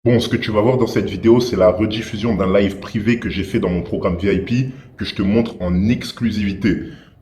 Bon, ce que tu vas voir dans cette vidéo, c'est la rediffusion d'un live privé que j'ai fait dans mon programme VIP, que je te montre en exclusivité.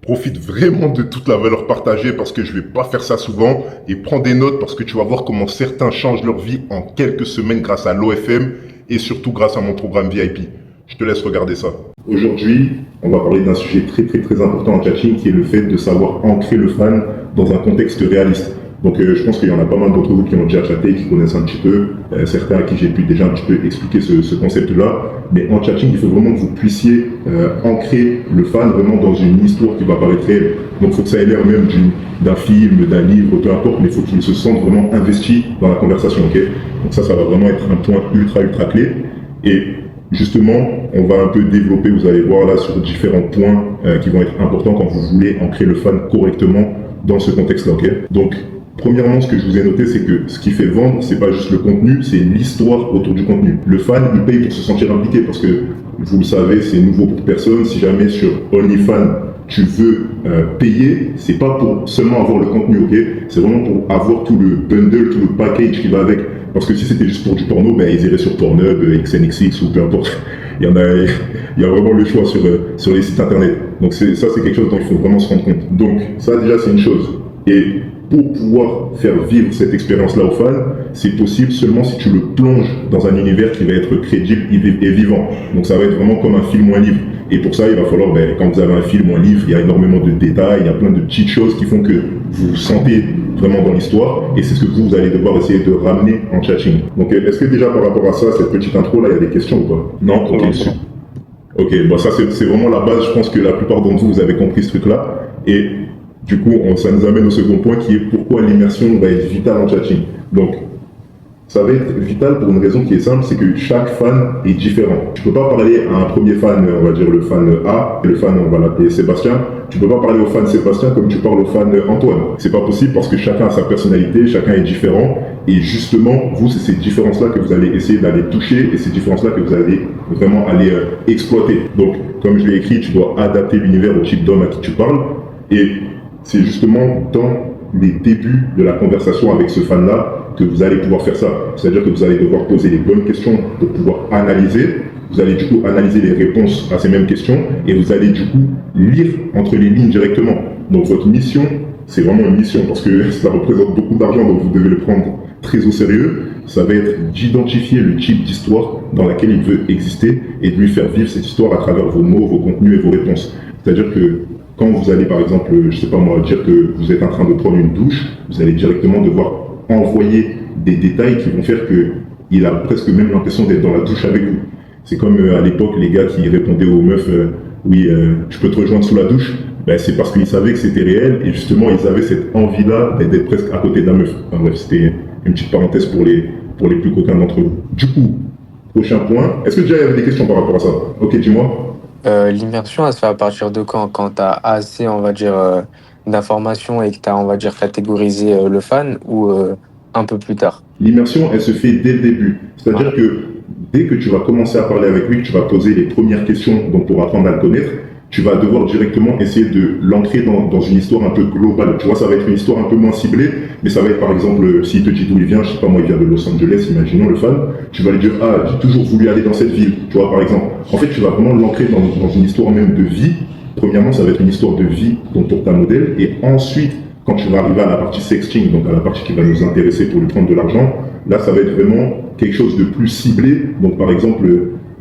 Profite vraiment de toute la valeur partagée parce que je vais pas faire ça souvent et prends des notes parce que tu vas voir comment certains changent leur vie en quelques semaines grâce à l'OFM et surtout grâce à mon programme VIP. Je te laisse regarder ça. Aujourd'hui, on va parler d'un sujet très important en coaching qui est le fait de savoir ancrer le fan dans un contexte réaliste. Donc je pense qu'il y en a pas mal d'entre vous qui ont déjà chatté, qui connaissent un petit peu, certains à qui j'ai pu déjà un petit peu expliquer ce concept-là. Mais en chatting, il faut vraiment que vous puissiez ancrer le fan vraiment dans une histoire qui va paraître réelle. Donc il faut que ça ait l'air même d'un film, d'un livre, peu importe, mais il faut qu'il se sente vraiment investi dans la conversation. Ok. Donc ça va vraiment être un point ultra clé. Et justement, on va un peu développer, vous allez voir là, sur différents points qui vont être importants quand vous voulez ancrer le fan correctement dans ce contexte-là. Ok. Donc premièrement, ce que je vous ai noté, c'est que ce qui fait vendre, c'est pas juste le contenu, c'est l'histoire autour du contenu. Le fan, il paye pour se sentir impliqué parce que, vous le savez, c'est nouveau pour personne. Si jamais sur OnlyFans, tu veux payer, c'est pas pour seulement avoir le contenu, ok? C'est vraiment pour avoir tout le bundle, tout le package qui va avec. Parce que si c'était juste pour du porno, ben ils iraient sur Pornhub, XNXX ou peu importe. Il y a vraiment le choix sur les sites internet. Donc ça, c'est quelque chose dont il faut vraiment se rendre compte. Donc ça, déjà, c'est une chose. Et pour pouvoir faire vivre cette expérience-là aux fans, c'est possible seulement si tu le plonges dans un univers qui va être crédible et vivant. Donc ça va être vraiment comme un film ou un livre. Et pour ça, il va falloir, quand vous avez un film ou un livre, il y a énormément de détails, il y a plein de petites choses qui font que vous vous sentez vraiment dans l'histoire. Et c'est ce que vous allez devoir essayer de ramener en chatting. Donc est-ce que déjà par rapport à ça, cette petite intro-là, il y a des questions ou pas? Non. Ok, ok, bon ça c'est vraiment la base. Je pense que la plupart d'entre vous avez compris ce truc-là. Et du coup, ça nous amène au second point qui est pourquoi l'immersion va être vitale en chatting. Donc, ça va être vital pour une raison qui est simple, c'est que chaque fan est différent. Tu peux pas parler à un premier fan, on va dire le fan A, et le fan, on va l'appeler Sébastien. Tu peux pas parler au fan Sébastien comme tu parles au fan Antoine. C'est pas possible parce que chacun a sa personnalité, chacun est différent. Et justement, vous, c'est ces différences-là que vous allez essayer d'aller toucher et ces différences-là que vous allez vraiment aller exploiter. Donc, comme je l'ai écrit, tu dois adapter l'univers au type d'homme à qui tu parles. Et c'est justement dans les débuts de la conversation avec ce fan-là que vous allez pouvoir faire ça. C'est-à-dire que vous allez devoir poser les bonnes questions pour pouvoir analyser. Vous allez du coup analyser les réponses à ces mêmes questions et vous allez du coup lire entre les lignes directement. Donc votre mission, c'est vraiment une mission parce que ça représente beaucoup d'argent, donc vous devez le prendre très au sérieux. Ça va être d'identifier le type d'histoire dans laquelle il veut exister et de lui faire vivre cette histoire à travers vos mots, vos contenus et vos réponses. C'est-à-dire que quand vous allez par exemple, je sais pas moi, dire que vous êtes en train de prendre une douche, vous allez directement devoir envoyer des détails qui vont faire qu'il a presque même l'impression d'être dans la douche avec vous. C'est comme à l'époque les gars qui répondaient aux meufs oui, je peux te rejoindre sous la douche. C'est parce qu'ils savaient que c'était réel et justement ils avaient cette envie-là d'être presque à côté de la meuf. Enfin bref, c'était une petite parenthèse pour les plus coquins d'entre vous. Du coup, prochain point, est-ce que déjà il y avait des questions par rapport à ça? Ok, dis-moi. L'immersion, elle se fait à partir de quand? Quand tu as assez, on va dire, d'informations et que tu as, on va dire, catégorisé le fan ou un peu plus tard? L'immersion, elle se fait dès le début. C'est-à-dire que dès que tu vas commencer à parler avec lui, que tu vas poser les premières questions donc pour apprendre à le connaître, tu vas devoir directement essayer de l'ancrer dans une histoire un peu globale. Tu vois, ça va être une histoire un peu moins ciblée, mais ça va être par exemple, s'il te dit d'où il vient, je sais pas moi, il vient de Los Angeles, imaginons le fan, tu vas lui dire, ah, j'ai toujours voulu aller dans cette ville, tu vois, par exemple. En fait, tu vas vraiment l'ancrer dans une histoire même de vie. Premièrement, ça va être une histoire de vie donc pour ta modèle, et ensuite, quand tu vas arriver à la partie sexting, donc à la partie qui va nous intéresser pour lui prendre de l'argent, là, ça va être vraiment quelque chose de plus ciblé. Donc, par exemple,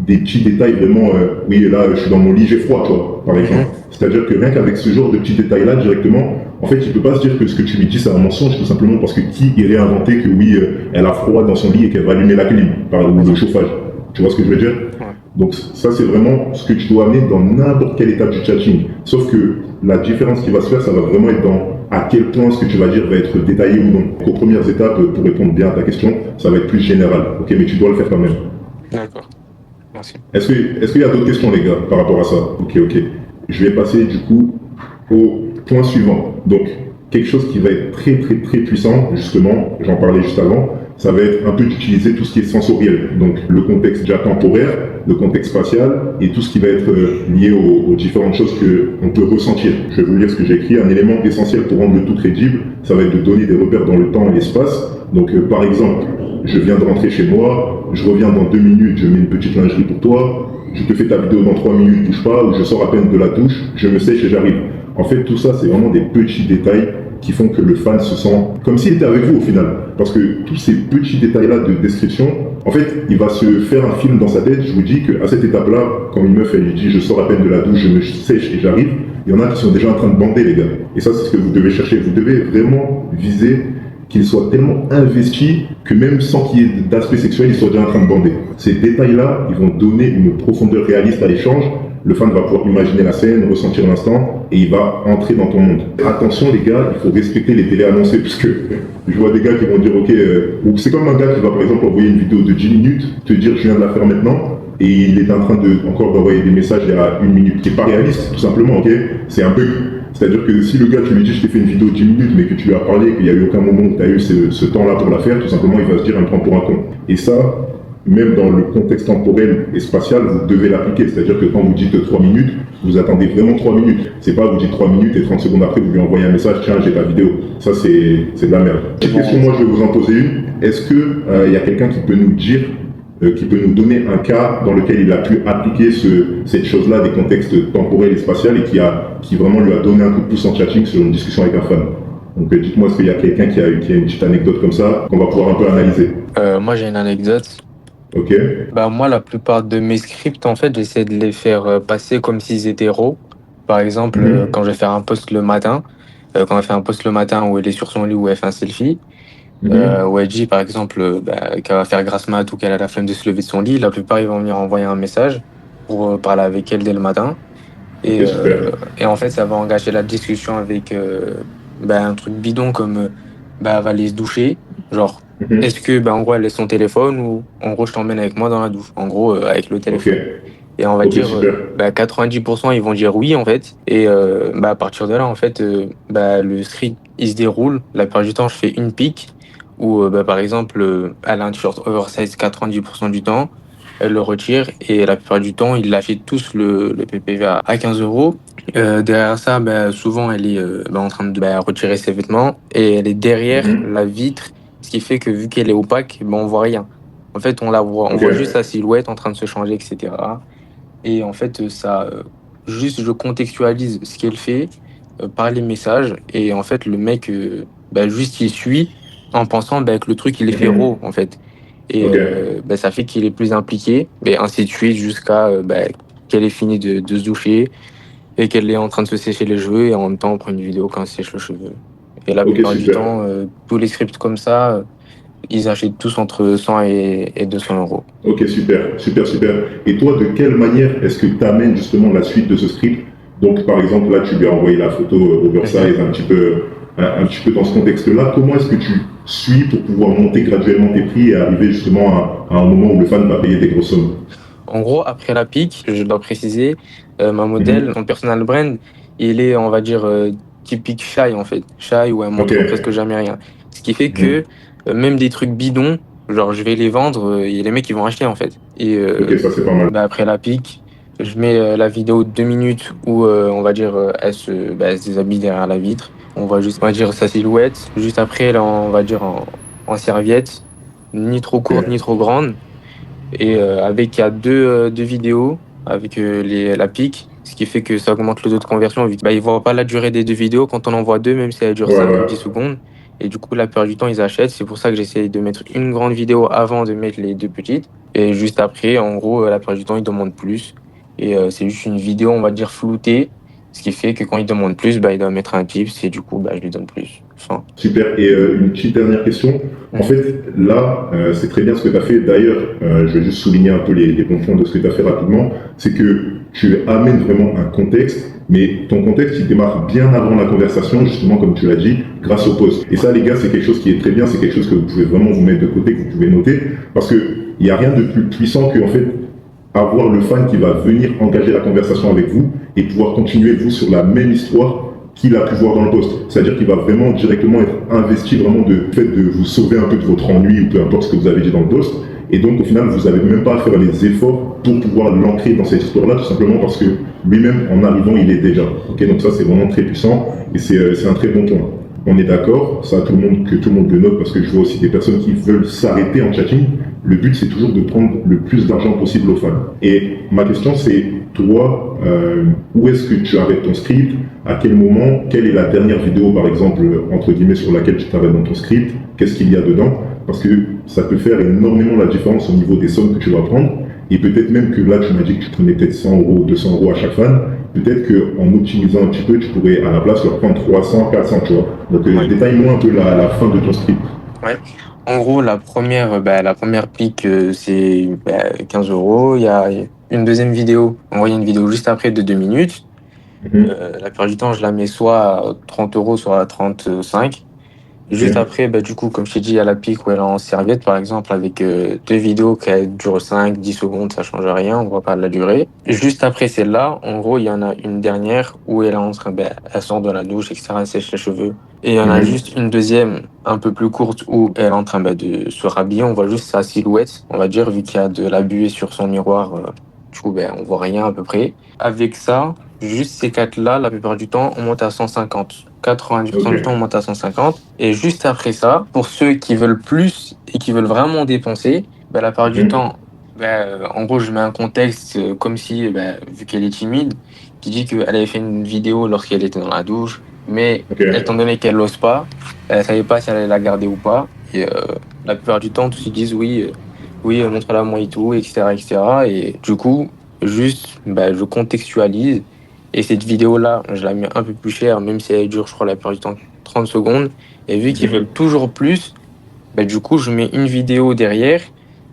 des petits détails vraiment, oui, là, je suis dans mon lit, j'ai froid, toi, par exemple. C'est-à-dire que rien qu'avec ce genre de petits détails-là, directement, en fait, il ne peut pas se dire que ce que tu lui dis, c'est un mensonge, tout simplement parce que qui irait inventer que oui, elle a froid dans son lit et qu'elle va allumer la clim, ou le chauffage. Tu vois ce que je veux dire? Donc ça, c'est vraiment ce que tu dois amener dans n'importe quelle étape du chatting. Sauf que la différence qui va se faire, ça va vraiment être dans à quel point ce que tu vas dire va être détaillé ou non. Donc, aux premières étapes, pour répondre bien à ta question, ça va être plus général. Ok, mais tu dois le faire quand même. D'accord, merci. Est-ce qu'il y a d'autres questions, les gars, par rapport à ça? Ok. Je vais passer du coup au point suivant. Donc, quelque chose qui va être très puissant, justement, j'en parlais juste avant, ça va être un peu d'utiliser tout ce qui est sensoriel. Donc, le contexte déjà temporaire, le contexte spatial et tout ce qui va être lié aux différentes choses qu'on peut ressentir. Je vais vous lire ce que j'ai écrit. Un élément essentiel pour rendre le tout crédible, ça va être de donner des repères dans le temps et l'espace. Donc, par exemple, je viens de rentrer chez moi, je reviens dans 2 minutes, je mets une petite lingerie pour toi, je te fais ta vidéo dans 3 minutes, bouge pas, ou je sors à peine de la douche, je me sèche et j'arrive. En fait, tout ça, c'est vraiment des petits détails qui font que le fan se sent comme s'il était avec vous au final. Parce que tous ces petits détails-là de description, en fait, il va se faire un film dans sa tête. Je vous dis qu'à cette étape-là, quand une meuf, elle lui dit « je sors à peine de la douche, je me sèche et j'arrive », il y en a qui sont déjà en train de bander, les gars. Et ça, c'est ce que vous devez chercher. Vous devez vraiment viser qu'il soit tellement investi que même sans qu'il y ait d'aspect sexuel, il soit déjà en train de bander. Ces détails-là, ils vont donner une profondeur réaliste à l'échange. Le fan va pouvoir imaginer la scène, ressentir l'instant, et il va entrer dans ton monde. Attention les gars, il faut respecter les télés annoncées, parce que je vois des gars qui vont dire ok, ou c'est comme un gars qui va par exemple envoyer une vidéo de 10 minutes, te dire je viens de la faire maintenant, et il est en train encore d'envoyer des messages il y a 1 minute, qui n'est pas réaliste, tout simplement, ok. C'est un bug. C'est-à-dire que si le gars, tu lui dis je t'ai fait une vidéo de 10 minutes, mais que tu lui as parlé, qu'il n'y a eu aucun moment où tu as eu ce temps-là pour la faire, tout simplement il va se dire il me prend pour un con. Et ça, même dans le contexte temporel et spatial, vous devez l'appliquer. C'est-à-dire que quand vous dites 3 minutes, vous attendez vraiment 3 minutes. C'est pas vous dites 3 minutes et 30 secondes après, vous lui envoyez un message, tiens, j'ai ta vidéo. Ça, c'est de la merde. Petite question, moi, je vais vous en poser une. Est-ce qu'il y a quelqu'un qui peut nous dire, qui peut nous donner un cas dans lequel il a pu appliquer cette chose-là, des contextes temporels et spatials, et qui vraiment lui a donné un coup de pouce en chatting sur une discussion avec un fan? Donc dites-moi, est-ce qu'il y a quelqu'un qui a une petite anecdote comme ça, qu'on va pouvoir un peu analyser? Moi, j'ai une anecdote. Ok. Bah, moi, la plupart de mes scripts, en fait, j'essaie de les faire passer comme s'ils étaient raw. Par exemple, quand je vais faire un post le matin, quand elle fait un post le matin où elle est sur son lit, où elle fait un selfie, où elle dit, par exemple, qu'elle va faire grasse mat ou qu'elle a la flemme de se lever de son lit, la plupart, ils vont venir envoyer un message pour parler avec elle dès le matin. Et, Ok, super. et en fait, ça va engager la discussion avec un truc bidon comme elle va aller se doucher. Genre, est-ce que, en gros, elle laisse son téléphone ou en gros, je t'emmène avec moi dans la douche. En gros, avec le Ok, téléphone. Et on va ok, dire, super. 90%, ils vont dire oui, en fait. Et à partir de là, en fait, le script, il se déroule. La plupart du temps, je fais une pique où, par exemple, elle a un t-shirt oversize 90% du temps. Elle le retire et la plupart du temps, ils l'achètent tous le PPV à 15 euros. Derrière ça, souvent, elle est en train de retirer ses vêtements et elle est derrière la vitre, ce qui fait que vu qu'elle est opaque, on voit rien. En fait, on la voit, on Ok, voit juste sa silhouette en train de se changer, etc. Et en fait, juste, je contextualise ce qu'elle fait par les messages et en fait, le mec, juste, il suit en pensant que le truc, il est fait raw, en fait. Et ok, ça fait qu'il est plus impliqué, et ainsi de suite, jusqu'à qu'elle ait fini de se doucher et qu'elle est en train de se sécher les cheveux et en même temps on prend une vidéo quand elle sèche le cheveu. Et la ok, plupart du super. temps, tous les scripts comme ça, ils achètent tous entre 100 et 200 euros. Ok, super, super, super. Et toi, de quelle manière est-ce que tu amènes justement la suite de ce script? Donc, par exemple, là, tu lui as envoyé la photo oversize un petit peu dans ce contexte-là. Comment est-ce que tu suis pour pouvoir monter graduellement tes prix et arriver justement à un moment où le fan va payer des grosses sommes? En gros, après la pique, je dois préciser, ma modèle, Mhm. son personal brand, il est, on va dire, typique shy en fait. Shy où elle Ok. montre presque jamais rien. Ce qui fait que Mhm. même des trucs bidons, genre je vais les vendre et les mecs ils vont acheter en fait. Et Ok, ça c'est pas mal. après la pique, je mets la vidéo de 2 minutes où on va dire elle se déshabille derrière la vitre. On voit juste, on va dire sa silhouette. Juste après, là, on va dire en serviette, ni trop courte ni Ok. trop grande. Et avec il y a deux vidéos avec la pique, ce qui fait que ça augmente le taux de conversion vu qu'ils ne voient pas la durée des deux vidéos quand on en voit deux, même si elle dure Ouais, 5 ou ouais. 10 secondes. Et du coup, la plupart du temps, ils achètent. C'est pour ça que j'essaie de mettre une grande vidéo avant de mettre les deux petites. Et juste après, en gros, la plupart du temps, ils demandent plus. Et c'est juste une vidéo, on va dire, floutée. Ce qui fait que quand ils demandent plus, ils doivent mettre un tips et du coup, je lui donne plus. Enfin, Super. Et une petite dernière question. En fait, là, c'est très bien ce que tu as fait. D'ailleurs, je vais juste souligner un peu les bons points de ce que tu as fait rapidement. C'est que tu amènes vraiment un contexte, mais ton contexte, il démarre bien avant la conversation, justement, comme tu l'as dit, grâce au post. Et ça, les gars, c'est quelque chose qui est très bien. C'est quelque chose que vous pouvez vraiment vous mettre de côté, que vous pouvez noter. Parce qu'il n'y a rien de plus puissant que, en fait, avoir le fan qui va venir engager la conversation avec vous et pouvoir continuer, vous, sur la même histoire qu'il a pu voir dans le poste. C'est-à-dire qu'il va vraiment directement être investi vraiment de fait de vous sauver un peu de votre ennui ou peu importe ce que vous avez dit dans le poste. Et donc au final, vous n'avez même pas à faire les efforts pour pouvoir l'ancrer dans cette histoire-là, tout simplement parce que lui-même, en arrivant, il est déjà. Ok, donc ça, c'est vraiment très puissant et c'est un très bon point. On est d'accord, ça que tout le monde le note parce que je vois aussi des personnes qui veulent s'arrêter en chatting. Le but c'est toujours de prendre le plus d'argent possible aux fans. Et ma question c'est, toi, où est-ce que tu arrêtes ton script? À quel moment? Quelle est la dernière vidéo par exemple, entre guillemets, sur laquelle tu t'arrêtes dans ton script? Qu'est-ce qu'il y a dedans? Parce que ça peut faire énormément la différence au niveau des sommes que tu vas prendre. Et peut-être même que là tu m'as dit que tu prenais peut-être 100 euros, 200 euros à chaque fan. Peut-être qu'en optimisant un petit peu, tu pourrais à la place leur prendre 300, 400, tu vois. Donc Ouais. détaille-moi un peu la fin de ton script. Ouais. En gros, la première pique, c'est 15 euros. Il y a une deuxième vidéo, envoyer une vidéo juste après de 2 minutes. La plupart du temps, je la mets soit à 30 euros, soit à 35. Juste Ok. après, du coup, comme je t'ai dit, il y a la pique où elle est en serviette, par exemple, avec deux vidéos qui durent 5, 10 secondes, ça change rien, on voit pas la durée. Juste après celle-là, en gros, il y en a une dernière où elle est en train, elle sort de la douche, etc., elle sèche les cheveux. Et il y en a juste une deuxième, un peu plus courte, où elle est en train de se rhabiller, on voit juste sa silhouette, on va dire, vu qu'il y a de la buée sur son miroir, du coup, on voit rien à peu près. Avec ça, juste ces quatre-là, la plupart du temps, on monte à 150. 90% du temps, on Ok. monte à 150. Et juste après ça, pour ceux qui veulent plus et qui veulent vraiment dépenser, la plupart du temps, en gros, je mets un contexte comme si, vu qu'elle est timide, qui dit qu'elle avait fait une vidéo lorsqu'elle était dans la douche, mais Ok. étant donné qu'elle n'ose pas, elle savait pas si elle allait la garder ou pas. Et la plupart du temps, tous ils disent oui, oui, montre-la moi et tout, etc., etc. Et du coup, juste, je contextualise. Et cette vidéo-là, je la mets un peu plus chère, même si elle dure, je crois, la plupart du temps 30 secondes. Et vu qu'ils veulent toujours plus, du coup, je mets une vidéo derrière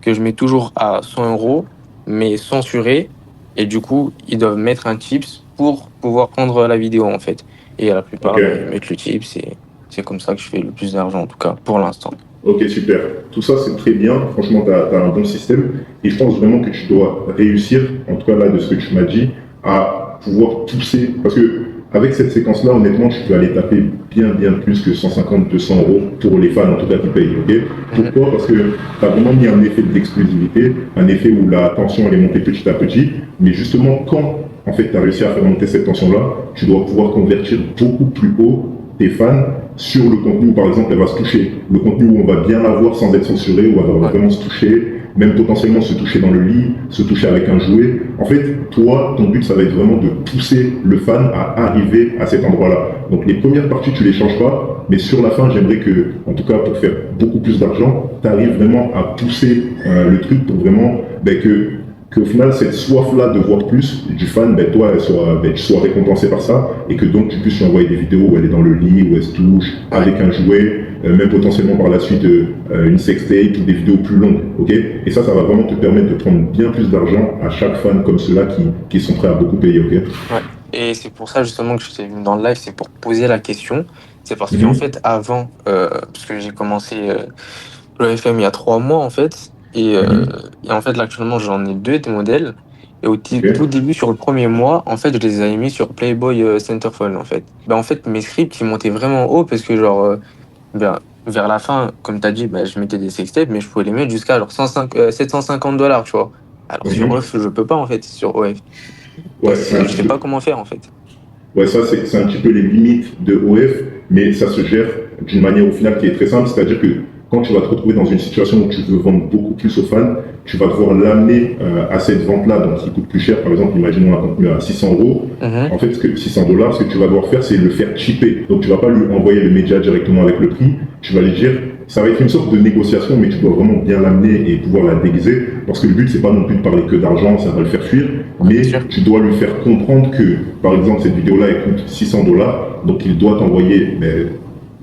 que je mets toujours à 100 euros, mais censurée. Et du coup, ils doivent mettre un tips pour pouvoir prendre la vidéo, en fait. Et la Ok. plupart, ils mettent le tips. Et c'est comme ça que je fais le plus d'argent, en tout cas, pour l'instant. Ok, super. Tout ça, c'est très bien. Franchement, tu as un bon système. Et je pense vraiment que tu dois réussir, en tout cas là, de ce que tu m'as dit, à pouvoir pousser. Parce que avec cette séquence-là, honnêtement, tu peux aller taper bien plus que 150, 200 euros pour les fans, en tout cas, qui payent. Ok. Mhm. Pourquoi? Parce que tu as vraiment mis un effet d'exclusivité, un effet où la tension, elle est montée petit à petit. Mais justement, quand, en fait, tu as réussi à faire monter cette tension-là, tu dois pouvoir convertir beaucoup plus haut tes fans sur le contenu où par exemple elle va se toucher. Le contenu où on va bien la voir sans être censuré, où elle va Ouais. vraiment se toucher, même potentiellement se toucher dans le lit, se toucher avec un jouet. En fait, toi, ton but, ça va être vraiment de pousser le fan à arriver à cet endroit-là. Donc les premières parties, tu les changes pas, mais sur la fin, j'aimerais que, en tout cas pour faire beaucoup plus d'argent, tu arrives vraiment à pousser le truc pour vraiment qu'au final, cette soif-là de voir plus du fan, toi, tu sois récompensé par ça et que donc tu puisses lui envoyer des vidéos où elle est dans le lit, où elle se touche, Ouais. avec un jouet, même potentiellement par la suite une sextape ou des vidéos plus longues, ok? Et ça va vraiment te permettre de prendre bien plus d'argent à chaque fan comme ceux-là qui sont prêts à beaucoup payer, ok? Ouais. Et c'est pour ça justement que je t'ai venu dans le live, c'est pour poser la question. C'est parce qu'en Mhm. fait, avant, parce que j'ai commencé le FM il y a 3 mois en fait, Mhm. et en fait là actuellement j'en ai deux des modèles. Et tout Ok. début sur le premier mois, en fait, je les ai mis sur Playboy Centerfold en fait. En fait, mes scripts ils montaient vraiment haut parce que genre vers la fin, comme tu as dit, je mettais des sextapes, mais je pouvais les mettre jusqu'à genre 750 $, tu vois. Alors sur Mhm. OF, je peux pas en fait, sur OF. Donc Ouais, c'est un je petit sais peu. pas comment faire en fait. Ouais, ça, c'est un petit peu les limites de OF, mais ça se gère d'une manière au final qui est très simple, c'est-à-dire que quand tu vas te retrouver dans une situation où tu veux vendre beaucoup plus aux fans, tu vas devoir l'amener à cette vente-là, donc qui coûte plus cher. Par exemple, imaginons un contenu à 600 euros. Mhm. En fait, 600 dollars, ce que tu vas devoir faire, c'est le faire chipper. Donc, tu vas pas lui envoyer le média directement avec le prix. Tu vas lui dire, ça va être une sorte de négociation, mais tu dois vraiment bien l'amener et pouvoir la déguiser. Parce que le but, c'est pas non plus de parler que d'argent, ça va le faire fuir. Ouais, bien Mais sûr. tu dois lui faire comprendre que, par exemple, cette vidéo-là, elle coûte 600 dollars. Donc, il doit t'envoyer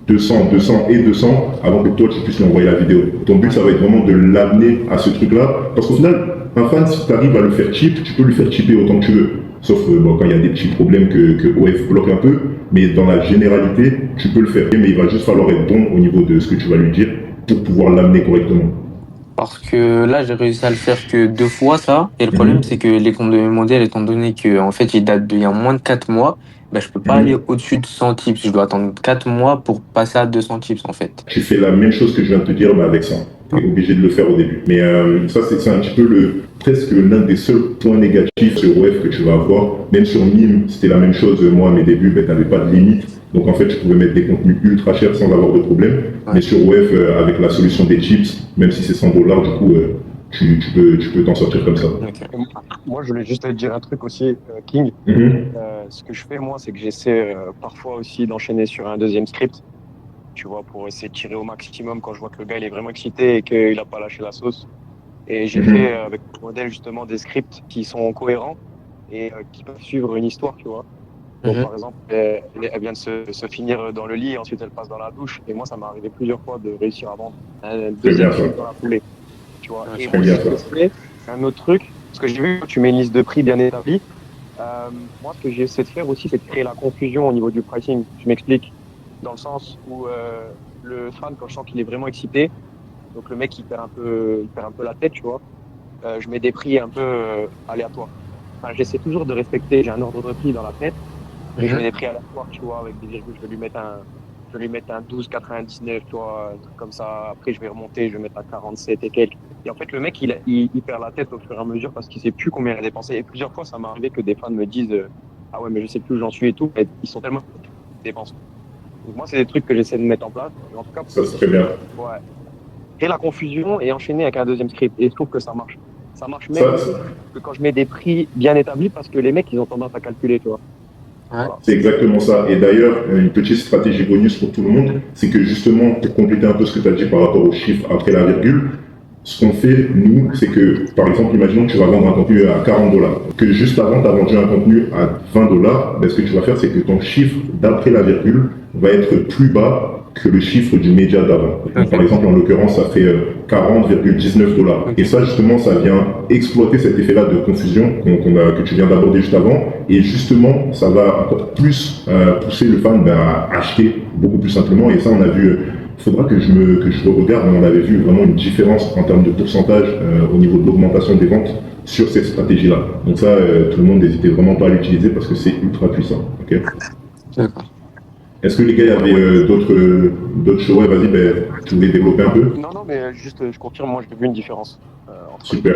200, 200 et 200 avant que toi tu puisses lui envoyer la vidéo. Ton but, Ouais. ça va être vraiment de l'amener à ce truc-là. Parce qu'au final, un fan, si tu arrives à le faire cheap, tu peux lui faire cheaper autant que tu veux. Sauf quand il y a des petits problèmes que OF bloque un peu. Mais dans la généralité, tu peux le faire. Mais il va juste falloir être bon au niveau de ce que tu vas lui dire pour pouvoir l'amener correctement. Parce que là, j'ai réussi à le faire que 2 fois, ça. Et le problème, c'est Mhm. que les comptes de mes modèles, étant donné que, en fait, ils datent d'il y a moins de 4 mois, je peux pas aller Mhm. au-dessus de 100 tips. Je dois attendre 4 mois pour passer à 200 tips, en fait. Tu fais la même chose que je viens de te dire, mais avec 100. t'es obligé de le faire au début. Mais ça, c'est un petit peu presque l'un des seuls points négatifs sur WEF que tu vas avoir. Même sur Mime, c'était la même chose. Moi, à mes débuts, ben, t'avais pas de limite. Donc en fait, je pouvais mettre des contenus ultra chers sans avoir de problème. Ouais. Mais sur WEF, avec la solution des chips, même si c'est 100 $, du coup, tu peux t'en sortir comme ça. Okay. Moi, je voulais juste te dire un truc aussi, King. Ce que je fais, moi, c'est que j'essaie parfois aussi d'enchaîner sur un deuxième script, tu vois, pour essayer de tirer au maximum quand je vois que le gars il est vraiment excité et qu'il n'a pas lâché la sauce. Et j'ai fait avec le modèle justement des scripts qui sont cohérents et qui peuvent suivre une histoire, tu vois. Donc, par exemple, elle vient de se finir dans le lit et ensuite elle passe dans la douche. Et moi, ça m'est arrivé plusieurs fois de réussir à vendre un deuxième script dans la foulée. Tu vois. Et moi, c'est un autre truc, parce que j'ai vu que tu mets une liste de prix bien établie. Moi, ce que j'essaie de faire aussi, c'est de créer la confusion au niveau du pricing. Je m'explique, dans le sens où le fan, quand je sens qu'il est vraiment excité, donc le mec il perd un peu la tête, tu vois. Je mets des prix un peu aléatoires. Enfin, j'essaie toujours de respecter, j'ai un ordre de prix dans la tête, mais je mets des prix aléatoires, tu vois, avec des virgules. Je vais lui mettre un 12,99, tu vois, un truc comme ça. Après, je vais remonter, je vais mettre à 47 et quelques. Et en fait, le mec, il perd la tête au fur et à mesure parce qu'il sait plus combien il a dépensé. Et plusieurs fois, ça m'est arrivé que des fans me disent ah ouais, mais je sais plus où j'en suis et tout. Et ils sont tellement dépensés. Donc moi, c'est des trucs que j'essaie de mettre en place. Et en tout cas, ça c'est très bien. Ouais. Créer la confusion et enchaîner avec un deuxième script. Et je trouve que ça marche. Ça marche même que quand je mets des prix bien établis parce que les mecs, ils ont tendance à calculer, tu vois. Voilà. C'est exactement ça. Et d'ailleurs, une petite stratégie bonus pour tout le monde, c'est que justement, pour compléter un peu ce que tu as dit par rapport aux chiffres après la virgule, ce qu'on fait, nous, c'est que, par exemple, imaginons que tu vas vendre un contenu à 40 $, que juste avant, tu as vendu un contenu à 20 $, ben, ce que tu vas faire, c'est que ton chiffre d'après la virgule va être plus bas que le chiffre du média d'avant. Par exemple, en l'occurrence, ça fait 40,19 $. Et ça, justement, ça vient exploiter cet effet-là de confusion que tu viens d'aborder juste avant. Et justement, ça va encore plus pousser le fan à acheter beaucoup plus simplement. Et ça, on a vu... Il faudra que je regarde, mais on avait vu vraiment une différence en termes de pourcentage au niveau de l'augmentation des ventes sur cette stratégie-là. Donc ça, tout le monde n'hésitait vraiment pas à l'utiliser parce que c'est ultra puissant. Okay. D'accord. Est-ce que les gars, il y avait d'autres choses? Ouais, vas-y, tu voulais développer un peu? Non, mais juste, je confirme, moi j'ai vu une différence. Super.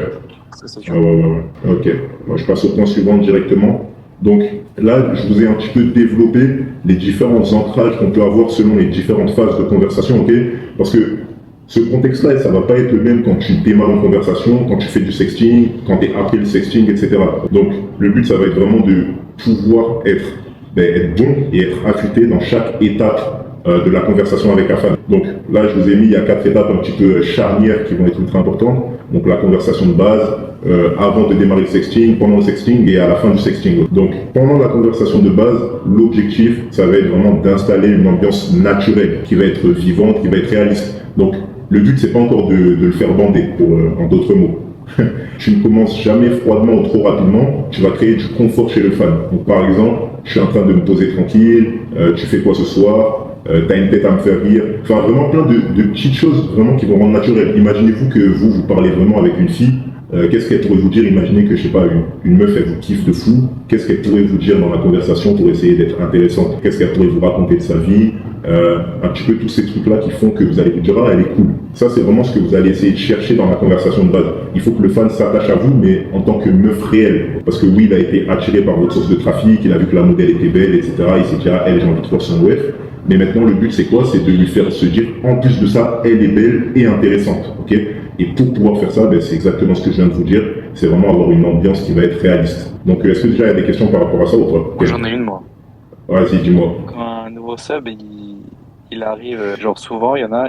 C'est sûr. Ouais. Ok. Moi, je passe au point suivant directement. Donc là, je vous ai un petit peu développé les différents ancrages qu'on peut avoir selon les différentes phases de conversation, ok? Parce que ce contexte-là, ça va pas être le même quand tu démarres une conversation, quand tu fais du sexting, quand tu es après le sexting, etc. Donc le but, ça va être vraiment de pouvoir être bon et être affûté dans chaque étape de la conversation avec la femme. Donc là, je vous ai mis, il y a 4 étapes un petit peu charnières qui vont être ultra importantes. Donc la conversation de base, avant de démarrer le sexting, pendant le sexting et à la fin du sexting. Donc pendant la conversation de base, l'objectif, ça va être vraiment d'installer une ambiance naturelle, qui va être vivante, qui va être réaliste. Donc le but, c'est pas encore de le faire bander, en d'autres mots. Tu ne commences jamais froidement ou trop rapidement, tu vas créer du confort chez le fan. Donc par exemple, je suis en train de me poser tranquille, tu fais quoi ce soir, t'as une tête à me faire rire, enfin vraiment plein de petites choses vraiment qui vont rendre naturel. Imaginez-vous que vous parlez vraiment avec une fille, qu'est-ce qu'elle pourrait vous dire? Imaginez que, je sais pas, une meuf, elle vous kiffe de fou, qu'est-ce qu'elle pourrait vous dire dans la conversation pour essayer d'être intéressante? Qu'est-ce qu'elle pourrait vous raconter de sa vie? Un petit peu tous ces trucs-là qui font que vous allez vous dire, ah, elle est cool. Ça, c'est vraiment ce que vous allez essayer de chercher dans la conversation de base. Il faut que le fan s'attache à vous, mais en tant que meuf réelle. Parce que oui, il a été attiré par votre source de trafic, il a vu que la modèle était belle, etc. Il s'est dit, ah, elle, j'ai envie de faire son web. Mais maintenant, le but, c'est quoi? C'est de lui faire se dire, en plus de ça, elle est belle et intéressante. Ok? Et pour pouvoir faire ça, c'est exactement ce que je viens de vous dire. C'est vraiment avoir une ambiance qui va être réaliste. Donc, est-ce que déjà il y a des questions par rapport à ça ou pas? Moi, j'en ai une, moi. Vas-y, dis-moi. Quand un nouveau sub, il arrive, genre souvent, il y en a,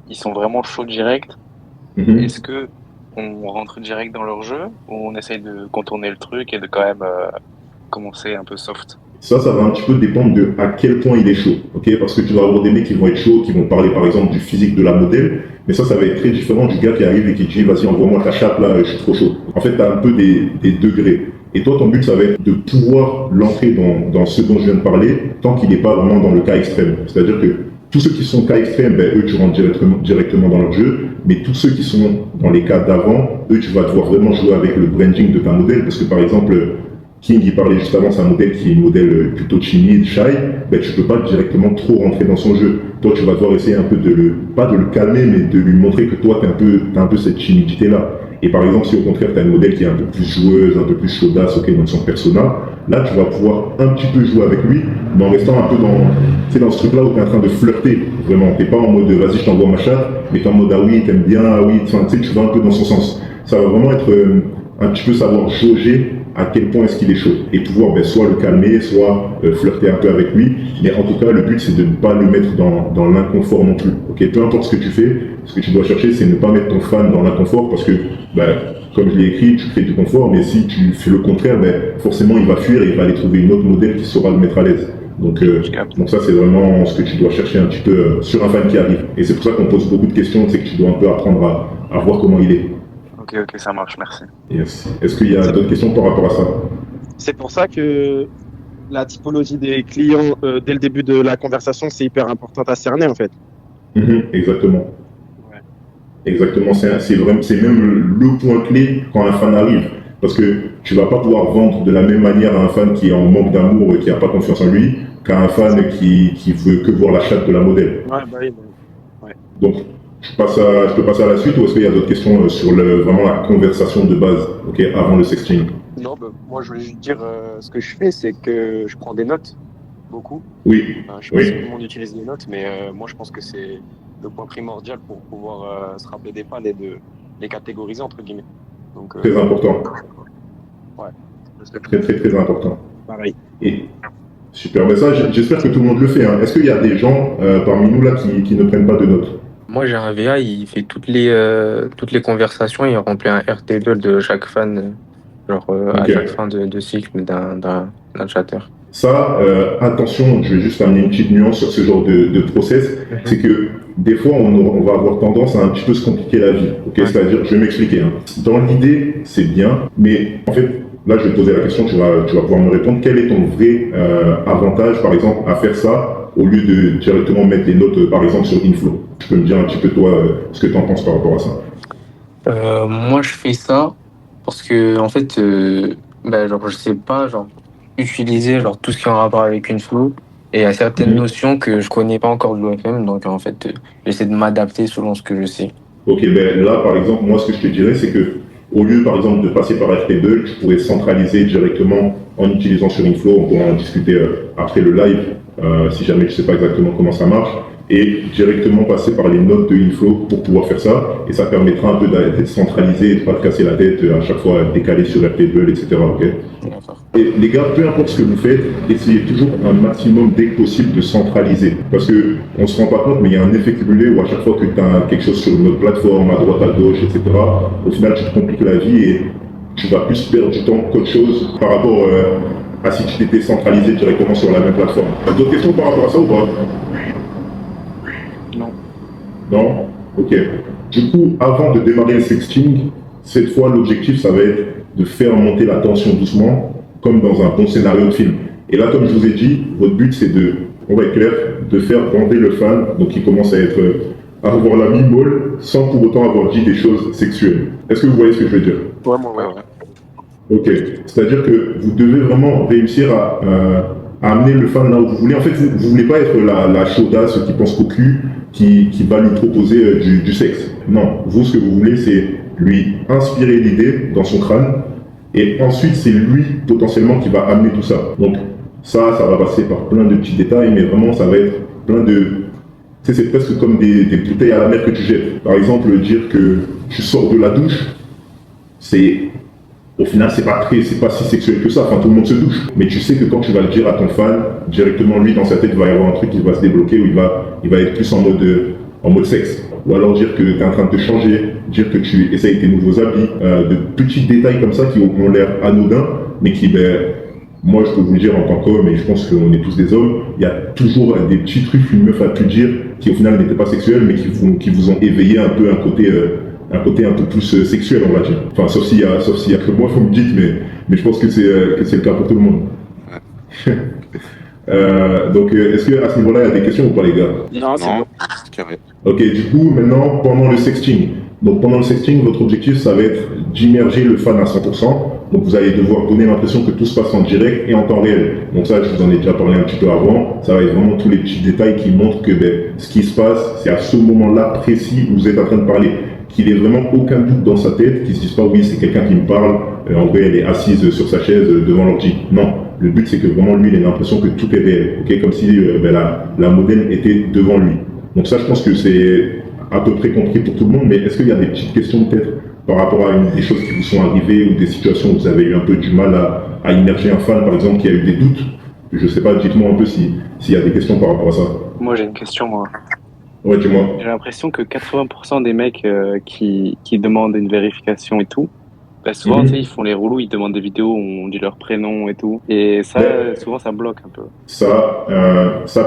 ils sont vraiment chauds direct. Est-ce que on rentre direct dans leur jeu ou on essaye de contourner le truc et de quand même commencer un peu soft? Ça va un petit peu dépendre de à quel point il est chaud, ok? Parce que tu vas avoir des mecs qui vont être chauds, qui vont parler par exemple du physique de la modèle, mais ça va être très différent du gars qui arrive et qui dit vas-y envoie-moi ta chape là, je suis trop chaud. En fait, tu as un peu des degrés. Et toi, ton but, ça va être de pouvoir l'entrer dans ce dont je viens de parler, tant qu'il n'est pas vraiment dans le cas extrême. C'est-à-dire que tous ceux qui sont cas extrêmes, eux, tu rentres directement dans leur jeu, mais tous ceux qui sont dans les cas d'avant, eux, tu vas devoir vraiment jouer avec le branding de ta modèle, parce que par exemple, King, il parlait juste avant, c'est un modèle qui est un modèle plutôt timide, shy, ben, tu peux pas directement trop rentrer dans son jeu. Toi, tu vas devoir essayer un peu pas de le calmer, mais de lui montrer que toi, t'as un peu cette timidité-là. Et par exemple, si au contraire, tu as un modèle qui est un peu plus joueuse, un peu plus chaudasse, ok, dans son persona, là, tu vas pouvoir un petit peu jouer avec lui, mais en restant un peu dans ce truc-là où tu es en train de flirter, vraiment. Tu n'es pas en mode, vas-y, je t'envoie ma chatte, mais tu es en mode, ah oui, t'aimes bien, ah oui, tu sais, tu vas un peu dans son sens. Ça va vraiment être un petit peu savoir jauger à quel point est-ce qu'il est chaud et pouvoir soit le calmer, soit flirter un peu avec lui. Mais en tout cas, le but, c'est de ne pas le mettre dans l'inconfort non plus. Okay, peu importe ce que tu fais, ce que tu dois chercher, c'est ne pas mettre ton fan dans l'inconfort parce que, comme je l'ai écrit, tu crées du confort, mais si tu fais le contraire, forcément, il va fuir et il va aller trouver une autre modèle qui saura le mettre à l'aise. Donc ça, c'est vraiment ce que tu dois chercher un petit peu sur un fan qui arrive. Et c'est pour ça qu'on pose beaucoup de questions, c'est que tu dois un peu apprendre à voir comment il est. Ok, ça marche, merci. Yes. Est-ce qu'il y a d'autres questions par rapport à ça? C'est pour ça que la typologie des clients, dès le début de la conversation, c'est hyper important à cerner, en fait. Exactement. Ouais. Exactement, c'est même le point clé quand un fan arrive. Parce que tu vas pas pouvoir vendre de la même manière à un fan qui est en manque d'amour, qui n'a pas confiance en lui, qu'à un fan qui veut que voir la chatte de la modèle. Ouais. Donc, je peux passer à la suite ou est-ce qu'il y a d'autres questions sur vraiment la conversation de base, avant le sexting? Non, moi je voulais juste dire ce que je fais, c'est que je prends des notes, beaucoup. Oui. Je sais pas si tout le monde utilise les notes, mais moi je pense que c'est le point primordial pour pouvoir se rappeler des fans et de les catégoriser entre guillemets. Donc, très important. Ouais. Très important. Pareil. Et super, mais ça, j'espère que tout le monde le fait. Hein. Est-ce qu'il y a des gens parmi nous là qui ne prennent pas de notes? Moi, j'ai un VA, il fait toutes les conversations, il remplit un Airtable de chaque fan, à chaque fin de cycle d'un chatter. Ça, attention, je vais juste amener une petite nuance sur ce genre de process, c'est que des fois, on va avoir tendance à un petit peu se compliquer la vie. C'est-à-dire, je vais m'expliquer. Hein. Dans l'idée, c'est bien, mais en fait, là, je vais te poser la question, tu vas pouvoir me répondre. Quel est ton vrai avantage, par exemple, à faire ça au lieu de directement mettre les notes, par exemple, sur Inflow? Tu peux me dire un petit peu, toi, ce que tu en penses par rapport à ça? Moi, je fais ça parce que, en fait, je sais pas, utiliser tout ce qui est en rapport avec Inflow. Et il y a certaines notions que je connais pas encore de l'OFM, donc en fait, j'essaie de m'adapter selon ce que je sais. Ok, là, par exemple, moi, ce que je te dirais, c'est que au lieu, par exemple, de passer par Airtable, tu pourrais centraliser directement en utilisant sur Inflow. On pourra en discuter après le live, si jamais je sais pas exactement comment ça marche, et directement passer par les notes de Inflow pour pouvoir faire ça. Et ça permettra un peu d'être centralisé et de ne pas te casser la tête à chaque fois décaler sur Airtable, etc. Okay. Et les gars, peu importe ce que vous faites, essayez toujours un maximum dès que possible de centraliser. Parce que on se rend pas compte, mais il y a un effet cumulé où à chaque fois que tu as quelque chose sur une autre plateforme, à droite, à gauche, etc., au final, tu te compliques la vie et tu vas plus perdre du temps qu'autre chose par rapport à si tu t'étais centralisé directement sur la même plateforme. D'autres questions par rapport à ça ou pas? Non? Ok. Du coup, avant de démarrer le sexting, cette fois, l'objectif, ça va être de faire monter la tension doucement, comme dans un bon scénario de film. Et là, comme je vous ai dit, votre but, c'est on va être clair, de faire bander le fan, donc il commence à avoir la mi-molle, sans pour autant avoir dit des choses sexuelles. Est-ce que vous voyez ce que je veux dire? Ouais. Ok. C'est-à-dire que vous devez vraiment réussir à amener le fan là où vous voulez. En fait, vous voulez pas être la chaudasse qui pense qu'au cul, qui va lui proposer du sexe. Non, vous, ce que vous voulez, c'est lui inspirer l'idée dans son crâne, et ensuite, c'est lui, potentiellement, qui va amener tout ça. Donc, ça va passer par plein de petits détails, mais vraiment, ça va être plein de... Tu sais, c'est presque comme des bouteilles à la mer que tu jettes. Par exemple, dire que tu sors de la douche, au final, c'est pas si sexuel que ça. Enfin, tout le monde se douche. Mais tu sais que quand tu vas le dire à ton fan, directement, lui, dans sa tête, il va y avoir un truc qui va se débloquer, où il va être plus en mode sexe. Ou alors dire que tu es en train de te changer, dire que tu essayes tes nouveaux habits, de petits détails comme ça qui ont l'air anodins, mais qui, moi, je peux vous le dire en tant qu'homme, et je pense qu'on est tous des hommes, il y a toujours des petits trucs qu'une meuf a pu dire qui, au final, n'étaient pas sexuels, mais qui vous ont éveillé un peu un côté un peu plus sexuel, on va dire. Enfin, sauf s'il y a que moi, vous me dites, mais je pense que c'est le cas pour tout le monde. Donc, est-ce qu'à ce niveau-là, il y a des questions ou pas, les gars? Non, c'est bon. Carré. Ok, du coup, maintenant, pendant le sexting. Donc, pendant le sexting, votre objectif, ça va être d'immerger le fan à 100%. Donc vous allez devoir donner l'impression que tout se passe en direct et en temps réel. Donc ça, je vous en ai déjà parlé un petit peu avant. Ça va être vraiment tous les petits détails qui montrent que ce qui se passe, c'est à ce moment-là précis où vous êtes en train de parler. Qu'il ait vraiment aucun doute dans sa tête, qu'il se dise pas oui, c'est quelqu'un qui me parle, en vrai elle est assise sur sa chaise devant l'ordi. Non, le but c'est que vraiment lui il ait l'impression que tout est réel, ok, comme si la modèle était devant lui. Donc ça je pense que c'est à peu près compris pour tout le monde, mais est-ce qu'il y a des petites questions peut-être par rapport à des choses qui vous sont arrivées ou des situations où vous avez eu un peu du mal à immerger un fan par exemple qui a eu des doutes? Je sais pas, dites-moi un peu s'il y a des questions par rapport à ça. Moi j'ai une question moi. Ouais, dis-moi. J'ai l'impression que 80% des mecs qui demandent une vérification et tout, souvent, tu sais, ils font les relous, ils demandent des vidéos où on dit leur prénom et tout. Et ça, souvent, ça bloque un peu. Ça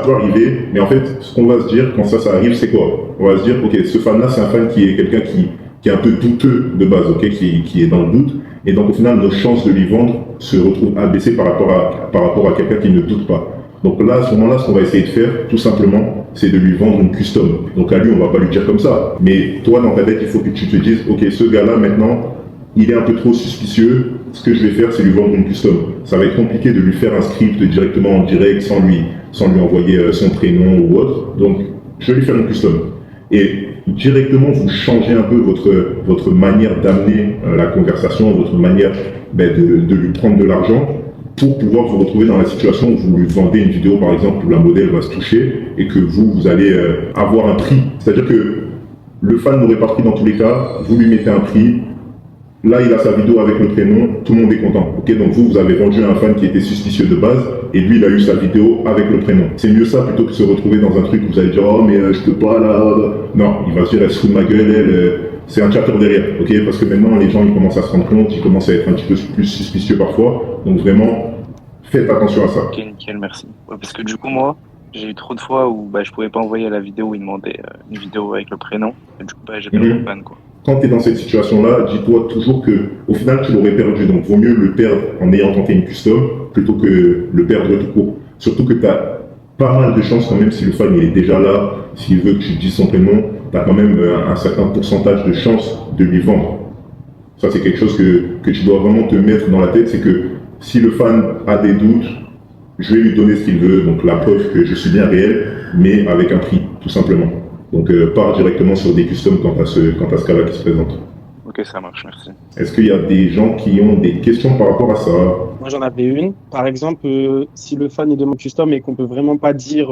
peut arriver, mais en fait, ce qu'on va se dire quand ça arrive, c'est quoi? On va se dire, ok, ce fan-là, c'est un fan qui est quelqu'un qui est un peu douteux de base, ok, qui est dans le doute. Et donc, au final, nos chances de lui vendre se retrouvent abaissées par rapport à quelqu'un qui ne doute pas. Donc là, à ce moment-là, ce qu'on va essayer de faire, tout simplement, c'est de lui vendre une custom. Donc à lui, on va pas lui dire comme ça. Mais toi, dans ta tête, il faut que tu te dises, ok, ce gars-là, maintenant, il est un peu trop suspicieux. Ce que je vais faire, c'est lui vendre une custom. Ça va être compliqué de lui faire un script directement en direct sans lui envoyer son prénom ou autre. Donc, je vais lui faire une custom. Et directement, vous changez un peu votre manière d'amener la conversation, votre manière de lui prendre de l'argent, pour pouvoir vous retrouver dans la situation où vous lui vendez une vidéo, par exemple, où la modèle va se toucher et que vous allez avoir un prix. C'est-à-dire que le fan n'aurait pas pris dans tous les cas, vous lui mettez un prix, là il a sa vidéo avec le prénom, tout le monde est content. Okay, donc vous avez vendu à un fan qui était suspicieux de base et lui il a eu sa vidéo avec le prénom. C'est mieux ça plutôt que de se retrouver dans un truc où vous allez dire « Oh mais je peux pas là... » Non, il va se dire « Elle se fout de ma gueule, c'est un chatter derrière, ok, parce que maintenant les gens ils commencent à se rendre compte, ils commencent à être un petit peu plus suspicieux parfois, donc vraiment faites attention à ça. Ok, nickel, merci. Ouais, parce que du coup moi, j'ai eu trop de fois où je pouvais pas envoyer la vidéo où il demandait une vidéo avec le prénom, et du coup j'ai perdu le ban quoi. Quand tu es dans cette situation-là, dis-toi toujours que au final tu l'aurais perdu, donc vaut mieux le perdre en ayant tenté une custom plutôt que le perdre tout court. Surtout que tu as pas mal de chances quand même si le fan il est déjà là, s'il veut que tu dises son prénom, tu as quand même un certain pourcentage de chances de lui vendre. Ça, c'est quelque chose que tu dois vraiment te mettre dans la tête, c'est que si le fan a des doutes, je vais lui donner ce qu'il veut, donc la preuve que je suis bien réel, mais avec un prix, tout simplement. Donc, pars directement sur des customs quant à ce cas-là qui se présente. Ok, ça marche, merci. Est-ce qu'il y a des gens qui ont des questions par rapport à ça? Moi, j'en avais une. Par exemple, si le fan est demande custom et qu'on peut vraiment pas dire,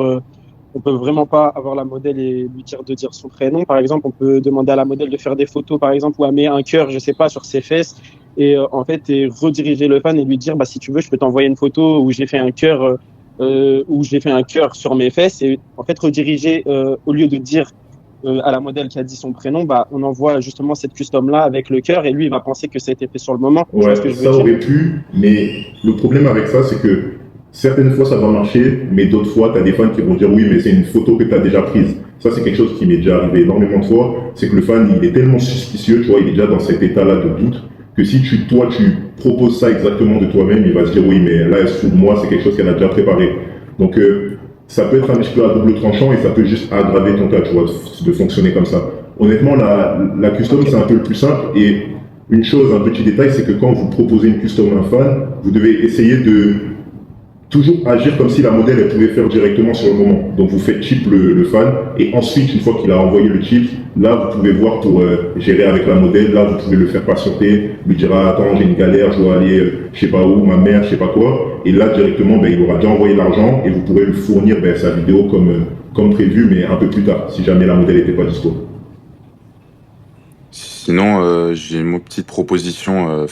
on peut vraiment pas avoir la modèle et lui dire de dire son prénom. Par exemple, on peut demander à la modèle de faire des photos, par exemple, ou à mettre un cœur, je sais pas, sur ses fesses, et en fait, et rediriger le fan et lui dire, si tu veux, je peux t'envoyer une photo où j'ai fait un cœur, sur mes fesses, et en fait rediriger au lieu de dire à la modèle qui a dit son prénom, on envoie justement cette custom-là avec le cœur et lui, il va penser que ça a été fait sur le moment. Ouais, ça aurait pu, mais le problème avec ça, c'est que certaines fois, ça va marcher, mais d'autres fois, tu as des fans qui vont dire oui, mais c'est une photo que tu as déjà prise. Ça, c'est quelque chose qui m'est déjà arrivé énormément de fois. C'est que le fan, il est tellement suspicieux, tu vois, il est déjà dans cet état-là de doute, que si tu proposes ça exactement de toi-même, il va se dire oui, mais là, elle se fout de moi, c'est quelque chose qu'elle a déjà préparé. Donc, ça peut être un petit peu à double tranchant et ça peut juste aggraver ton cas, tu vois, de fonctionner comme ça. Honnêtement, la custom, c'est un peu le plus simple. Et une chose, un petit détail, c'est que quand vous proposez une custom à un fan, vous devez essayer de toujours agir comme si la modèle, elle pouvait faire directement sur le moment. Donc, vous faites chip le fan et ensuite, une fois qu'il a envoyé le chip, là, vous pouvez voir pour gérer avec la modèle. Là, vous pouvez le faire patienter, lui dire ah, attends, j'ai une galère, je dois aller, je sais pas où, ma mère, je sais pas quoi. Et là, directement, il aura déjà envoyé l'argent et vous pourrez lui fournir sa vidéo comme prévu, mais un peu plus tard, si jamais la modèle n'était pas dispo. Sinon, j'ai une petite proposition.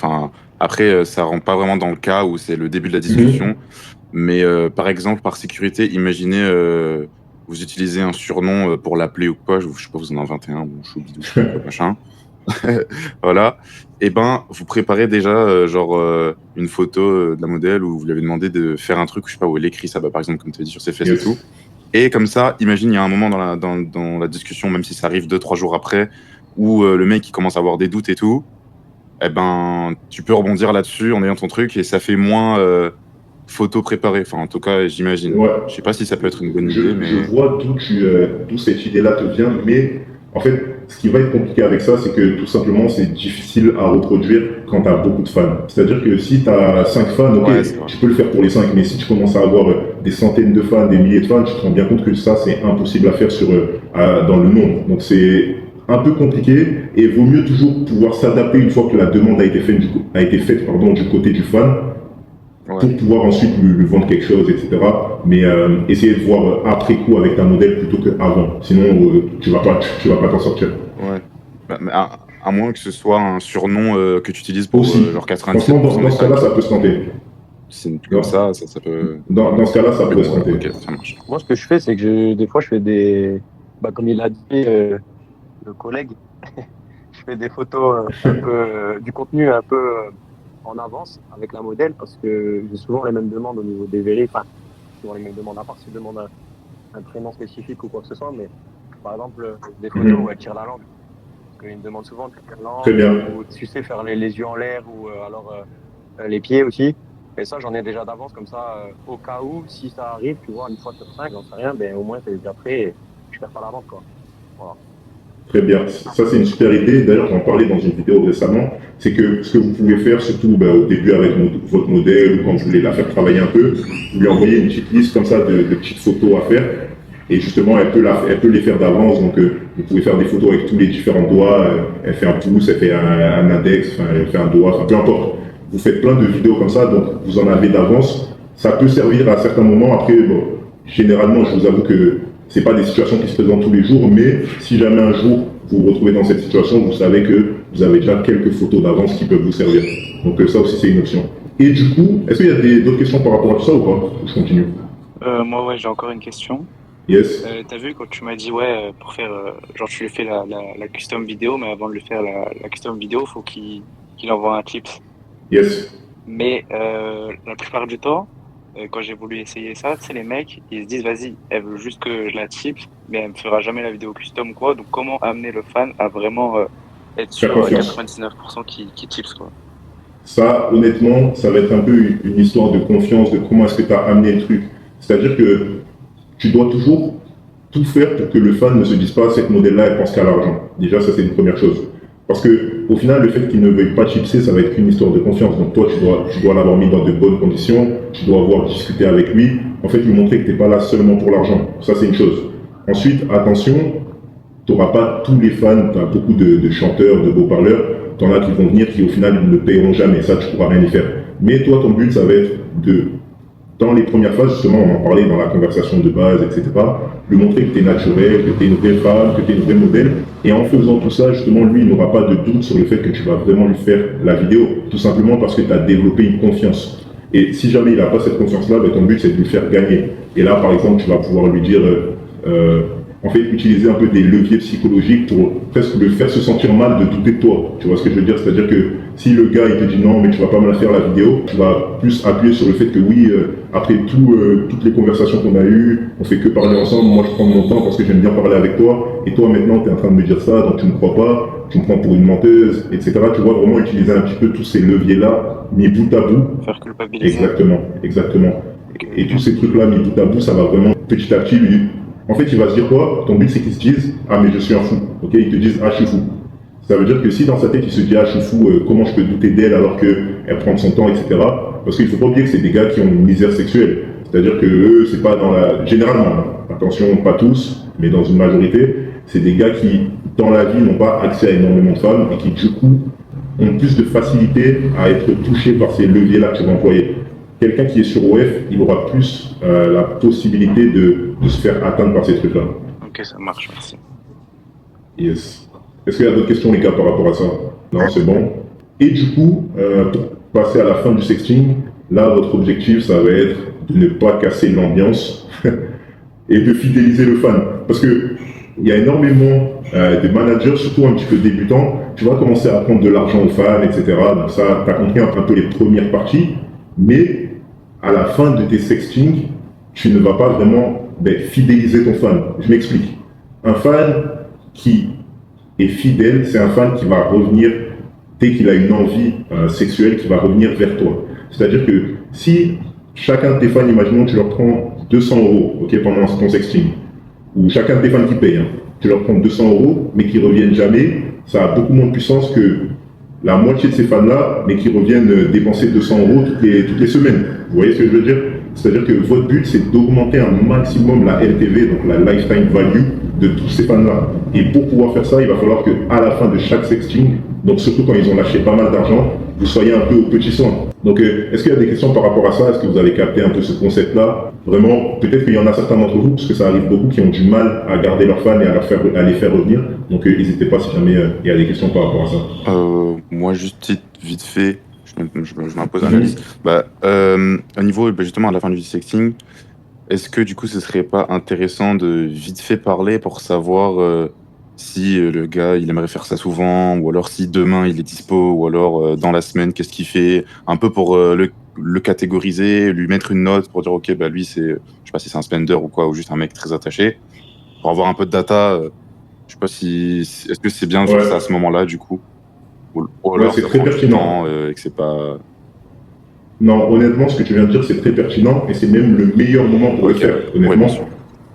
Après, ça rentre pas vraiment dans le cas où c'est le début de la discussion. Mais par exemple, par sécurité, imaginez vous utilisez un surnom pour l'appeler ou quoi. Je sais pas, vous en avez 21, bon, choubidou, machin. Voilà. Et vous préparez déjà une photo de la modèle où vous lui avez demandé de faire un truc, je sais pas, où elle écrit ça, par exemple, comme tu as dit sur ses fesses et tout. Et comme ça, imagine, il y a un moment dans la discussion, même si ça arrive 2-3 jours après, où le mec il commence à avoir des doutes et tout, tu peux rebondir là-dessus en ayant ton truc et ça fait moins photo préparée. Enfin, en tout cas, j'imagine. Ouais. Je sais pas si ça peut être une bonne idée, mais... Je vois d'où cette idée-là te vient, mais en fait, ce qui va être compliqué avec ça, c'est que tout simplement, c'est difficile à reproduire quand tu as beaucoup de fans. C'est-à-dire que si tu as 5 fans, ok, tu peux le faire pour les 5, mais si tu commences à avoir des centaines de fans, des milliers de fans, tu te rends bien compte que ça, c'est impossible à faire dans le monde. Donc c'est un peu compliqué et vaut mieux toujours pouvoir s'adapter une fois que la demande a été faite du côté du fan pour pouvoir ensuite lui vendre quelque chose, etc. Mais essayer de voir après coup avec ta modèle plutôt qu'avant. Sinon, tu vas pas t'en sortir. Ouais. Mais à moins que ce soit un surnom que tu utilises pour genre 97%. Franchement, dans ce cas-là, ça peut se tenter. C'est comme ça peut... Dans ce cas-là, ça peut se tenter. Ok, ça marche. Moi, ce que je fais, c'est que des fois, je fais des... comme il a dit le collègue, je fais des photos un peu du contenu un peu en avance avec la modèle parce que j'ai souvent les mêmes demandes au niveau des vérifs. Enfin, souvent les mêmes demandes, à part si je demande un prénom spécifique ou quoi que ce soit, mais par exemple, des photos où elle tire la langue. Parce qu'ils me demandent souvent de tirer la langue, très bien. ou tu sais, faire les yeux en l'air ou alors les pieds aussi. Et ça, j'en ai déjà d'avance comme ça, au cas où, si ça arrive, tu vois, une fois sur 5, j'en sais rien, ben au moins c'est déjà prêt et je perds pas la vente, quoi. Voilà. Très bien, ça c'est une super idée. D'ailleurs, j'en parlais dans une vidéo récemment. C'est que ce que vous pouvez faire, surtout au début avec votre modèle ou quand vous voulez la faire travailler un peu, vous lui envoyez une petite liste comme ça de petites photos à faire. Et justement, elle peut les faire d'avance. Donc, vous pouvez faire des photos avec tous les différents doigts. Elle fait un pouce, elle fait un index, elle fait un doigt, enfin peu importe. Vous faites plein de vidéos comme ça, donc vous en avez d'avance. Ça peut servir à certains moments. Après, bon, généralement, je vous avoue que c'est pas des situations qui se présentent tous les jours, mais si jamais un jour vous vous retrouvez dans cette situation, vous savez que vous avez déjà quelques photos d'avance qui peuvent vous servir. Donc ça aussi, c'est une option. Et du coup, est-ce qu'il y a d'autres questions par rapport à tout ça ou pas? Je continue. Moi, ouais, j'ai encore une question. Yes. T'as vu quand tu m'as dit, ouais, pour faire, genre tu lui fais la custom vidéo, mais avant de lui faire la custom vidéo, faut qu'il envoie un clip. Yes. Mais la plupart du temps, quand j'ai voulu essayer ça, tu sais, les mecs, ils se disent, vas-y, elle veut juste que je la type, mais elle me fera jamais la vidéo custom, quoi. Donc, comment amener le fan à vraiment être sûr à 99% qui tips, quoi. Ça, honnêtement, ça va être un peu une histoire de confiance, de comment est-ce que tu as amené le truc. C'est-à-dire que tu dois toujours tout faire pour que le fan ne se dise pas, cette modèle-là, elle pense qu'à l'argent. Déjà, ça, c'est une première chose. Parce que, au final, le fait qu'il ne veuille pas chipser, ça va être qu'une histoire de confiance. Donc toi, tu dois l'avoir mis dans de bonnes conditions, tu dois avoir discuté avec lui, en fait, lui montrer que tu n'es pas là seulement pour l'argent. Ça, c'est une chose. Ensuite, attention, tu n'auras pas tous les fans, tu as beaucoup de chanteurs, de beaux parleurs, tu en as qui vont venir, qui au final ne paieront jamais. Ça, tu ne pourras rien y faire. Mais toi, ton but, ça va être dans les premières phases, justement, on en parlait dans la conversation de base, etc., lui montrer que tu es naturel, que tu es une vraie femme, que tu es une vraie modèle. Et en faisant tout ça, justement, lui, il n'aura pas de doute sur le fait que tu vas vraiment lui faire la vidéo. Tout simplement parce que tu as développé une confiance. Et si jamais il n'a pas cette confiance-là, ben, ton but, c'est de lui faire gagner. Et là, par exemple, tu vas pouvoir lui dire, en fait, utiliser un peu des leviers psychologiques pour presque le faire se sentir mal de douter de toi. Tu vois ce que je veux dire? C'est-à-dire que si le gars, il te dit non, mais tu vas pas me la faire la vidéo, tu vas plus appuyer sur le fait que oui, après toutes les conversations qu'on a eues, on fait que parler ensemble, moi je prends mon temps parce que j'aime bien parler avec toi, et toi maintenant tu es en train de me dire ça, donc tu ne me crois pas, tu me prends pour une menteuse, etc. Tu vois, vraiment utiliser un petit peu tous ces leviers-là, mis bout à bout. Faire culpabiliser. Exactement. Et tous ces trucs-là, mis bout à bout, ça va vraiment petit à petit lui. En fait, il va se dire quoi? Ton but, c'est qu'ils se disent « Ah, mais je suis un fou ». Ok, ils te disent « Ah, je suis fou ». Ça veut dire que si dans sa tête, il se dit « Ah, je suis fou, comment je peux douter d'elle alors qu'elle prend son temps, etc. » Parce qu'il ne faut pas oublier que c'est des gars qui ont une misère sexuelle. C'est-à-dire que eux, c'est pas dans la... Généralement, attention, pas tous, mais dans une majorité, c'est des gars qui, dans la vie, n'ont pas accès à énormément de femmes et qui, du coup, ont plus de facilité à être touchés par ces leviers-là que tu vas employer. Quelqu'un qui est sur OF, il aura plus la possibilité de se faire atteindre par ces trucs-là. Ok, ça marche, merci. Yes. Est-ce qu'il y a d'autres questions, les gars, par rapport à ça? Non, c'est bon. Et du coup, pour passer à la fin du sexting, là, votre objectif, ça va être de ne pas casser l'ambiance et de fidéliser le fan. Parce que il y a énormément de managers, surtout un petit peu débutants, tu vas commencer à prendre de l'argent aux fans, etc. Donc ça, tu as compris un peu les premières parties, mais à la fin de tes sextings, tu ne vas pas vraiment fidéliser ton fan. Je m'explique. Un fan qui est fidèle, c'est un fan qui va revenir dès qu'il a une envie sexuelle, qui va revenir vers toi. C'est-à-dire que si chacun de tes fans, imaginons, tu leur prends 200 € pendant ton sexting, ou chacun de tes fans qui paye, tu leur prends 200 euros, mais qui reviennent jamais, ça a beaucoup moins de puissance que la moitié de ces fans-là, mais qui reviennent dépenser 200 euros toutes les semaines. Vous voyez ce que je veux dire? C'est-à-dire que votre but, c'est d'augmenter un maximum la LTV, donc la lifetime value de tous ces fans-là. Et pour pouvoir faire ça, il va falloir qu'à la fin de chaque sexting, donc surtout quand ils ont lâché pas mal d'argent, vous soyez un peu au petit soin. Donc, est-ce qu'il y a des questions par rapport à ça? Est-ce que vous avez capté un peu ce concept-là? Vraiment, peut-être qu'il y en a certains d'entre vous, parce que ça arrive beaucoup, qui ont du mal à garder leurs fans et à les faire revenir. Donc, n'hésitez pas si jamais il y a des questions par rapport à ça. Moi, juste vite fait, je m'impose un analyse. Au niveau, justement, à la fin du sexting, est-ce que du coup, ce serait pas intéressant de vite fait parler pour savoir si le gars, il aimerait faire ça souvent, ou alors si demain il est dispo, ou alors dans la semaine, qu'est-ce qu'il fait, un peu pour le catégoriser, lui mettre une note pour dire, ok, bah lui, c'est, je sais pas si c'est un spender ou quoi, ou juste un mec très attaché, pour avoir un peu de data. Je sais pas est-ce que c'est bien de faire ça à ce moment-là, du coup, ou alors c'est très pertinent et que c'est pas. Non, honnêtement, ce que tu viens de dire, c'est très pertinent et c'est même le meilleur moment pour le faire, honnêtement. Ouais,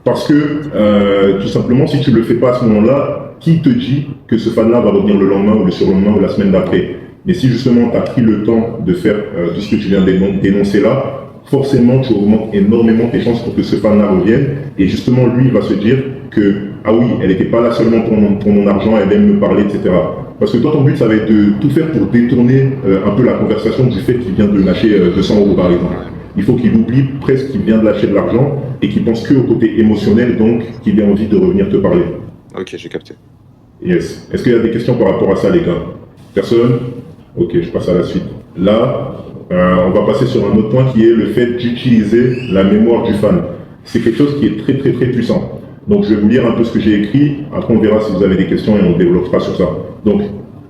parce que, tout simplement, si tu ne le fais pas à ce moment-là, qui te dit que ce fan-là va revenir le lendemain ou le surlendemain ou la semaine d'après? Mais si justement tu as pris le temps de faire tout ce que tu viens d'énoncer là, forcément tu augmentes énormément tes chances pour que ce fan-là revienne. Et justement, lui, il va se dire que, ah oui, elle n'était pas là seulement pour mon argent, elle aime me parler, etc. Parce que toi, ton but, ça va être de tout faire pour détourner un peu la conversation du fait qu'il vient de lâcher 200 euros, par exemple. Il faut qu'il oublie presque qu'il vient de lâcher de l'argent et qu'il pense que au côté émotionnel, donc qu'il ait envie de revenir te parler. Ok, j'ai capté. Yes. Est-ce qu'il y a des questions par rapport à ça, les gars? Personne? Ok, je passe à la suite. Là, on va passer sur un autre point qui est le fait d'utiliser la mémoire du fan. C'est quelque chose qui est très très très puissant. Donc je vais vous lire un peu ce que j'ai écrit, après on verra si vous avez des questions et on développera sur ça. Donc,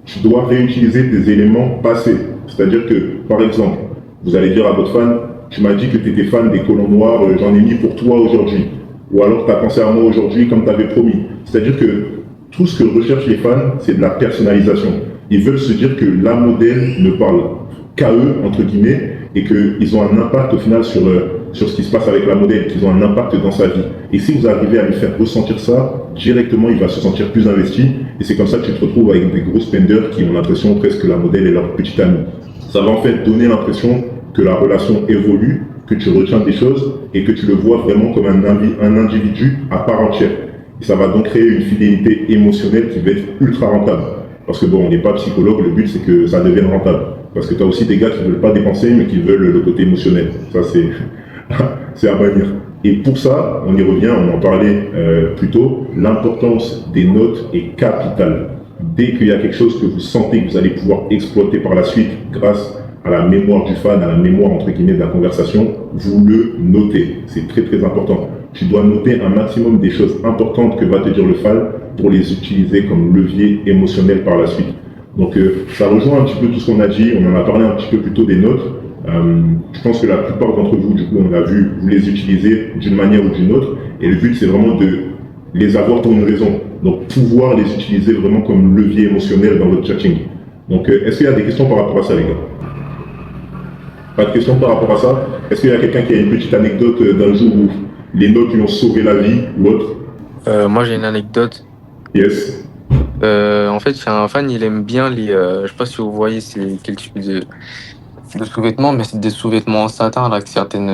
tu dois réutiliser des éléments passés. C'est-à-dire que, par exemple, vous allez dire à votre fan, tu m'as dit que tu étais fan des colons noirs, j'en ai mis pour toi aujourd'hui. Ou alors tu as pensé à moi aujourd'hui comme tu avais promis. C'est-à-dire que tout ce que recherchent les fans, c'est de la personnalisation. Ils veulent se dire que la modèle ne parle qu'à eux, entre guillemets, et qu'ils ont un impact au final sur ce qui se passe avec la modèle, qu'ils ont un impact dans sa vie. Et si vous arrivez à lui faire ressentir ça, directement il va se sentir plus investi, et c'est comme ça que tu te retrouves avec des gros spenders qui ont l'impression presque que la modèle est leur petite amie. Ça va en fait donner l'impression que la relation évolue, que tu retiens des choses, et que tu le vois vraiment comme un individu à part entière. Et ça va donc créer une fidélité émotionnelle qui va être ultra rentable. Parce que bon, on n'est pas psychologue, le but c'est que ça devienne rentable. Parce que tu as aussi des gars qui ne veulent pas dépenser, mais qui veulent le côté émotionnel. Ça, c'est à bannir. Et pour ça, on y revient, on en parlait plus tôt, l'importance des notes est capitale. Dès qu'il y a quelque chose que vous sentez que vous allez pouvoir exploiter par la suite grâce à la mémoire du fan, à la mémoire entre guillemets de la conversation, vous le notez. C'est très très important. Tu dois noter un maximum des choses importantes que va te dire le fan pour les utiliser comme levier émotionnel par la suite. Donc ça rejoint un petit peu tout ce qu'on a dit, on en a parlé un petit peu plus tôt des notes. Je pense que la plupart d'entre vous, du coup, on a vu, vous les utilisez d'une manière ou d'une autre. Et le but, c'est vraiment de les avoir pour une raison. Donc pouvoir les utiliser vraiment comme levier émotionnel dans votre chatting. Donc est-ce qu'il y a des questions par rapport à ça, les gars? Pas de questions par rapport à ça? Est-ce qu'il y a quelqu'un qui a une petite anecdote d'un jour où les notes lui ont sauvé la vie ou autre? Moi, j'ai une anecdote. Yes. En fait, j'ai un fan, il aime bien les. Je sais pas si vous voyez c'est quel type de sous-vêtements, mais c'est des sous-vêtements en satin là que certaines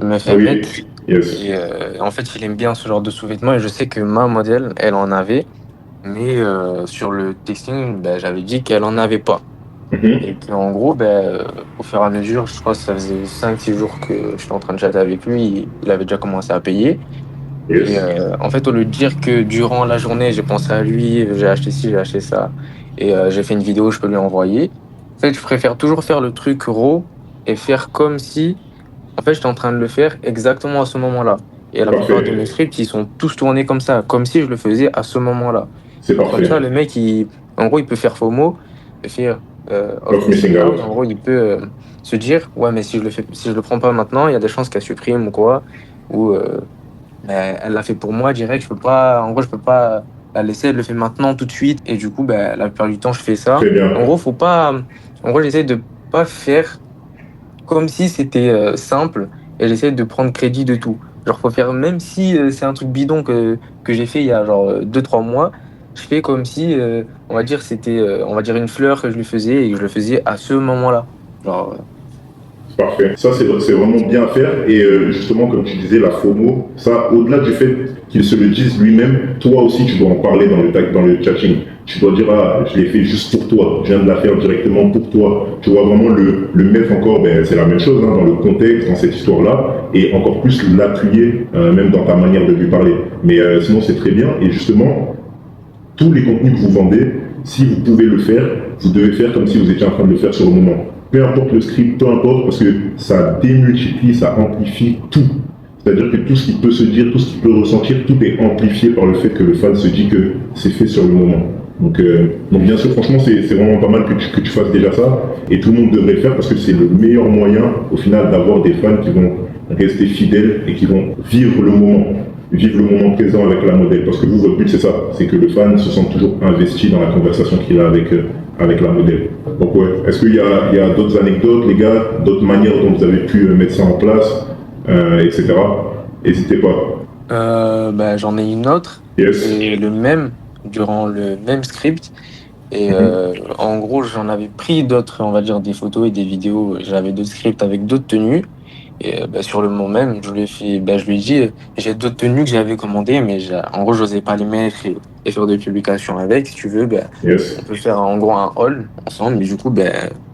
meufs mettent. Yes. Et en fait, il aime bien ce genre de sous-vêtements et je sais que ma modèle, elle en avait, mais sur le texting, j'avais dit qu'elle en avait pas. Et qu'en gros, au fur et à mesure, je crois que ça faisait 5-6 jours que j'étais en train de chatter avec lui, il avait déjà commencé à payer. Yes. Et en fait, au lieu de dire que durant la journée, j'ai pensé à lui, j'ai acheté ci, j'ai acheté ça, et j'ai fait une vidéo, je peux lui envoyer. En fait, je préfère toujours faire le truc raw et faire comme si, en fait, j'étais en train de le faire exactement à ce moment-là. Et la plupart de mes scripts, ils sont tous tournés comme ça, comme si je le faisais à ce moment-là. C'est parfait. Comme ça, le mec, en gros, il peut faire FOMO, faire en gros, il peut se dire, ouais, mais si je le prends pas maintenant, il y a des chances qu'elle supprime ou quoi, ou elle l'a fait pour moi direct, je peux pas la laisser, elle le fait maintenant tout de suite, et du coup, la plupart du temps, je fais ça. En gros, j'essaie de pas faire comme si c'était simple, et j'essaie de prendre crédit de tout. Genre, faut faire, même si c'est un truc bidon que j'ai fait il y a genre 2-3 mois, je fais comme si, on va dire, c'était, on va dire, une fleur que je lui faisais et que je le faisais à ce moment-là. Genre, Parfait. Ça, c'est vraiment bien à faire. Et justement, comme tu disais, la FOMO, ça, au-delà du fait qu'il se le dise lui-même, toi aussi, tu dois en parler dans le chatting. Tu dois dire, ah, je l'ai fait juste pour toi. Je viens de la faire directement pour toi. Tu vois vraiment le mettre encore, ben, c'est la même chose, hein, dans le contexte, dans cette histoire-là. Et encore plus l'appuyer, même dans ta manière de lui parler. Mais sinon, c'est très bien. Et justement, tous les contenus que vous vendez, si vous pouvez le faire, vous devez faire comme si vous étiez en train de le faire sur le moment. Peu importe le script, peu importe, parce que ça démultiplie, ça amplifie tout. C'est-à-dire que tout ce qu'il peut se dire, tout ce qu'il peut ressentir, tout est amplifié par le fait que le fan se dit que c'est fait sur le moment. Donc bien sûr, franchement, c'est vraiment pas mal que tu fasses déjà ça. Et tout le monde devrait le faire parce que c'est le meilleur moyen, au final, d'avoir des fans qui vont rester fidèles et qui vont vivre le moment présent avec la modèle. Parce que vous, votre but, c'est ça. C'est que le fan se sente toujours investi dans la conversation qu'il a avec la modèle. Donc ouais, est-ce qu'il y a d'autres anecdotes, les gars, d'autres manières dont vous avez pu mettre ça en place, etc. N'hésitez pas. bah, j'en ai une autre. Yes. Et durant le même script. Et en gros, j'en avais pris d'autres, on va dire, des photos et des vidéos. J'avais d'autres scripts avec d'autres tenues. Et bah, sur le moment même, je lui ai dit, j'ai d'autres tenues que j'avais commandées, mais en gros, j'osais pas les mettre et faire des publications avec. Si tu veux, bah, Yes. on peut faire en gros un haul ensemble. Mais du coup, bah,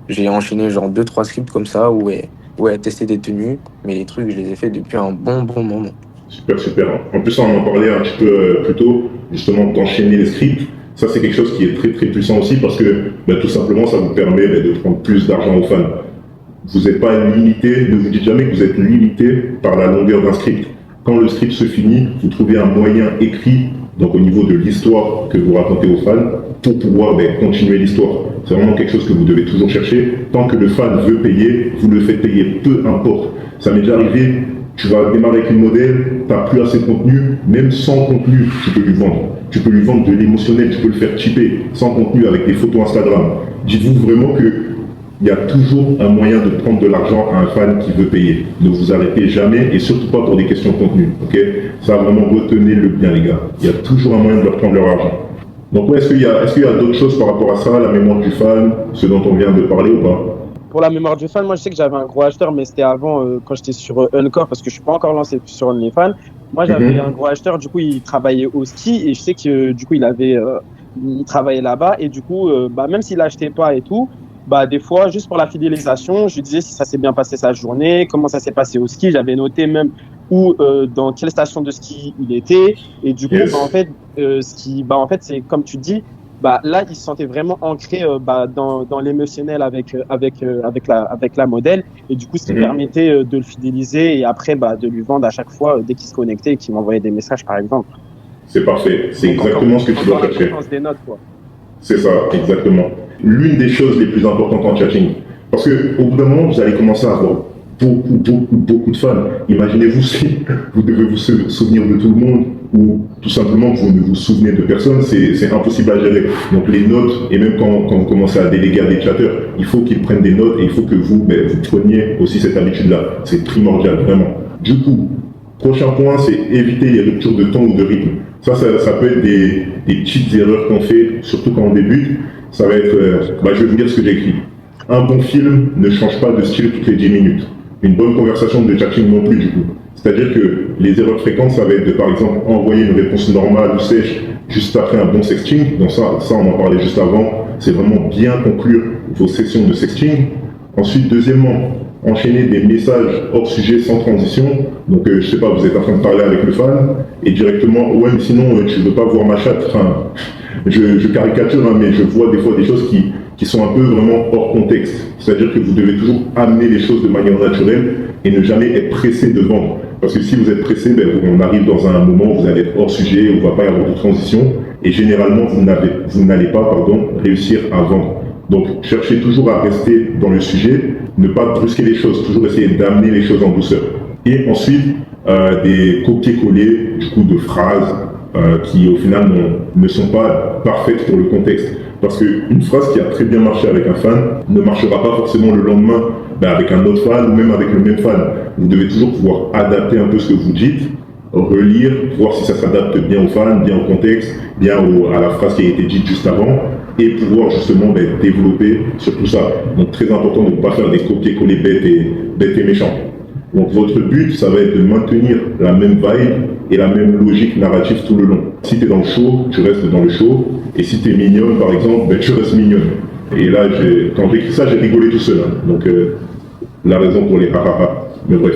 j'ai enchaîné genre 2-3 scripts comme ça où ouais, tester des tenues. Mais les trucs, je les ai fait depuis un bon moment. Super, super. En plus, on en parlait un petit peu plus tôt, justement, d'enchaîner les scripts. Ça, c'est quelque chose qui est très, très puissant aussi parce que, bah, tout simplement, ça vous permet de prendre plus d'argent aux fans. Vous n'êtes pas limité, ne vous dites jamais que vous êtes limité par la longueur d'un script. Quand le script se finit, vous trouvez un moyen écrit, donc au niveau de l'histoire que vous racontez aux fans, pour pouvoir continuer l'histoire. C'est vraiment quelque chose que vous devez toujours chercher. Tant que le fan veut payer, vous le faites payer, peu importe. Ça m'est déjà arrivé, tu vas démarrer avec une modèle, tu n'as plus assez de contenu, même sans contenu, tu peux lui vendre. Tu peux lui vendre de l'émotionnel, tu peux le faire chipper, sans contenu, avec des photos Instagram. Dites-vous vraiment que il y a toujours un moyen de prendre de l'argent à un fan qui veut payer. Ne vous arrêtez jamais et surtout pas pour des questions de contenu. Okay, ça, vraiment, retenez-le bien, les gars. Il y a toujours un moyen de leur prendre leur argent. Donc, ouais, est-ce qu'il y a d'autres choses par rapport à ça, la mémoire du fan, ce dont on vient de parler ou pas? Pour la mémoire du fan, moi je sais que j'avais un gros acheteur, mais c'était avant quand j'étais sur Encore, parce que je suis pas encore lancé sur OnlyFans. Moi j'avais un gros acheteur, du coup il travaillait au ski et je sais que du coup il travaillait là-bas et du coup même s'il achetait pas et tout, des fois juste pour la fidélisation, je lui disais si ça s'est bien passé sa journée, comment ça s'est passé au ski, j'avais noté même où dans quelle station de ski il était et du coup en fait c'est comme tu dis. Là, il se sentait vraiment ancré dans l'émotionnel avec la modèle et du coup, ce qui permettait de le fidéliser et après de lui vendre à chaque fois dès qu'il se connectait et qu'il m'envoyait des messages, par exemple. C'est parfait, c'est exactement ce que tu dois chercher. Des notes, quoi. C'est ça, exactement. L'une des choses les plus importantes en chatting, parce qu'au bout d'un moment, vous allez commencer à avoir beaucoup de fans. Imaginez-vous si vous devez vous souvenir de tout le monde ou tout simplement vous ne vous souvenez de personne, c'est impossible à gérer. Donc les notes, et même quand vous commencez à déléguer à des chatteurs, il faut qu'ils prennent des notes et il faut que vous preniez aussi cette habitude-là. C'est primordial, vraiment. Du coup, prochain point, c'est éviter les ruptures de ton ou de rythme. Ça peut être des petites erreurs qu'on fait, surtout quand on débute. Ça va être, je vais vous dire ce que j'ai écrit. Un bon film ne change pas de style toutes les 10 minutes. Une bonne conversation de chatting non plus, du coup. C'est-à-dire que les erreurs fréquentes, ça va être de, par exemple, envoyer une réponse normale ou sèche juste après un bon sexting. Donc ça, on en parlait juste avant. C'est vraiment bien conclure vos sessions de sexting. Ensuite, deuxièmement, enchaîner des messages hors sujet sans transition. Donc, je sais pas, vous êtes en train de parler avec le fan et directement, ouais, mais sinon, tu veux pas voir ma chatte. Enfin, je caricature, mais je vois des fois des choses qui sont un peu vraiment hors contexte. C'est-à-dire que vous devez toujours amener les choses de manière naturelle et ne jamais être pressé de vendre. Parce que si vous êtes pressé, on arrive dans un moment où vous allez être hors sujet, où il ne va pas y avoir de transition, et généralement, vous n'allez pas réussir à vendre. Donc, cherchez toujours à rester dans le sujet, ne pas brusquer les choses, toujours essayer d'amener les choses en douceur. Et ensuite, des copier-coller, du coup, de phrases qui, au final, ne sont pas parfaites pour le contexte. Parce qu'une phrase qui a très bien marché avec un fan ne marchera pas forcément le lendemain avec un autre fan ou même avec le même fan. Vous devez toujours pouvoir adapter un peu ce que vous dites, relire, voir si ça s'adapte bien aux fans, bien au contexte, bien à la phrase qui a été dite juste avant, et pouvoir justement développer sur tout ça. Donc très important de ne pas faire des copier-coller bêtes et méchants. Donc votre but, ça va être de maintenir la même vibe et la même logique narrative tout le long. Si tu es dans le show, tu restes dans le show, et si tu es mignonne par exemple, tu restes mignonne. Et là, quand j'ai écrit ça, j'ai rigolé tout seul. Donc la raison pour les ha. Mais bref.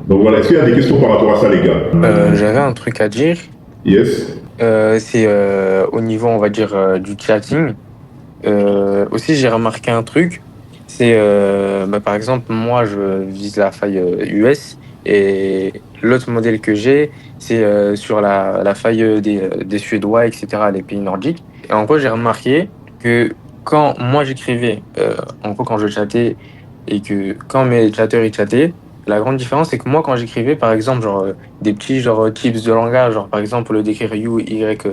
Donc voilà, est-ce qu'il y a des questions par rapport à ça les gars? J'avais un truc à dire. Yes. C'est au niveau, on va dire, du chatting. Aussi, j'ai remarqué un truc. C'est, par exemple, moi, je vise la faille US et l'autre modèle que j'ai, c'est sur la faille des Suédois, etc., les pays nordiques. Et en gros, j'ai remarqué que quand moi j'écrivais, en gros, quand je chattais et que quand mes chatteurs ils chattaient, la grande différence, c'est que moi, quand j'écrivais, par exemple, genre des petits genre tips de langage, genre par exemple, le d'écrire U, Y,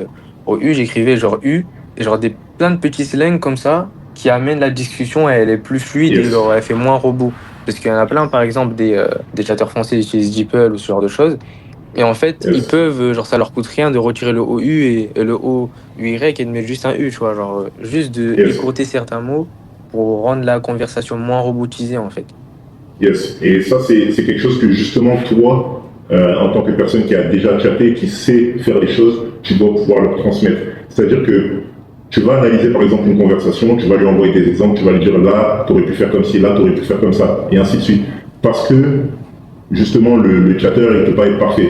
au U, j'écrivais genre U, et genre plein de petits slangs comme ça qui amènent la discussion et elle est plus fluide et Yes. genre elle fait moins robot. Parce qu'il y en a plein, par exemple, des chatteurs français qui utilisent DeepL ou ce genre de choses. Et en fait, Yes. ils peuvent, genre ça leur coûte rien de retirer le OU et le OUY et de mettre juste un U, tu vois, genre juste de Yes. écourter certains mots pour rendre la conversation moins robotisée en fait. Yes, et ça c'est quelque chose que justement toi, en tant que personne qui a déjà chatté, qui sait faire les choses, tu dois pouvoir leur transmettre. C'est-à-dire que tu vas analyser par exemple une conversation, tu vas lui envoyer des exemples, tu vas lui dire là, tu aurais pu faire comme ci, là, tu aurais pu faire comme ça, et ainsi de suite. Parce que justement le chatteur, il ne peut pas être parfait.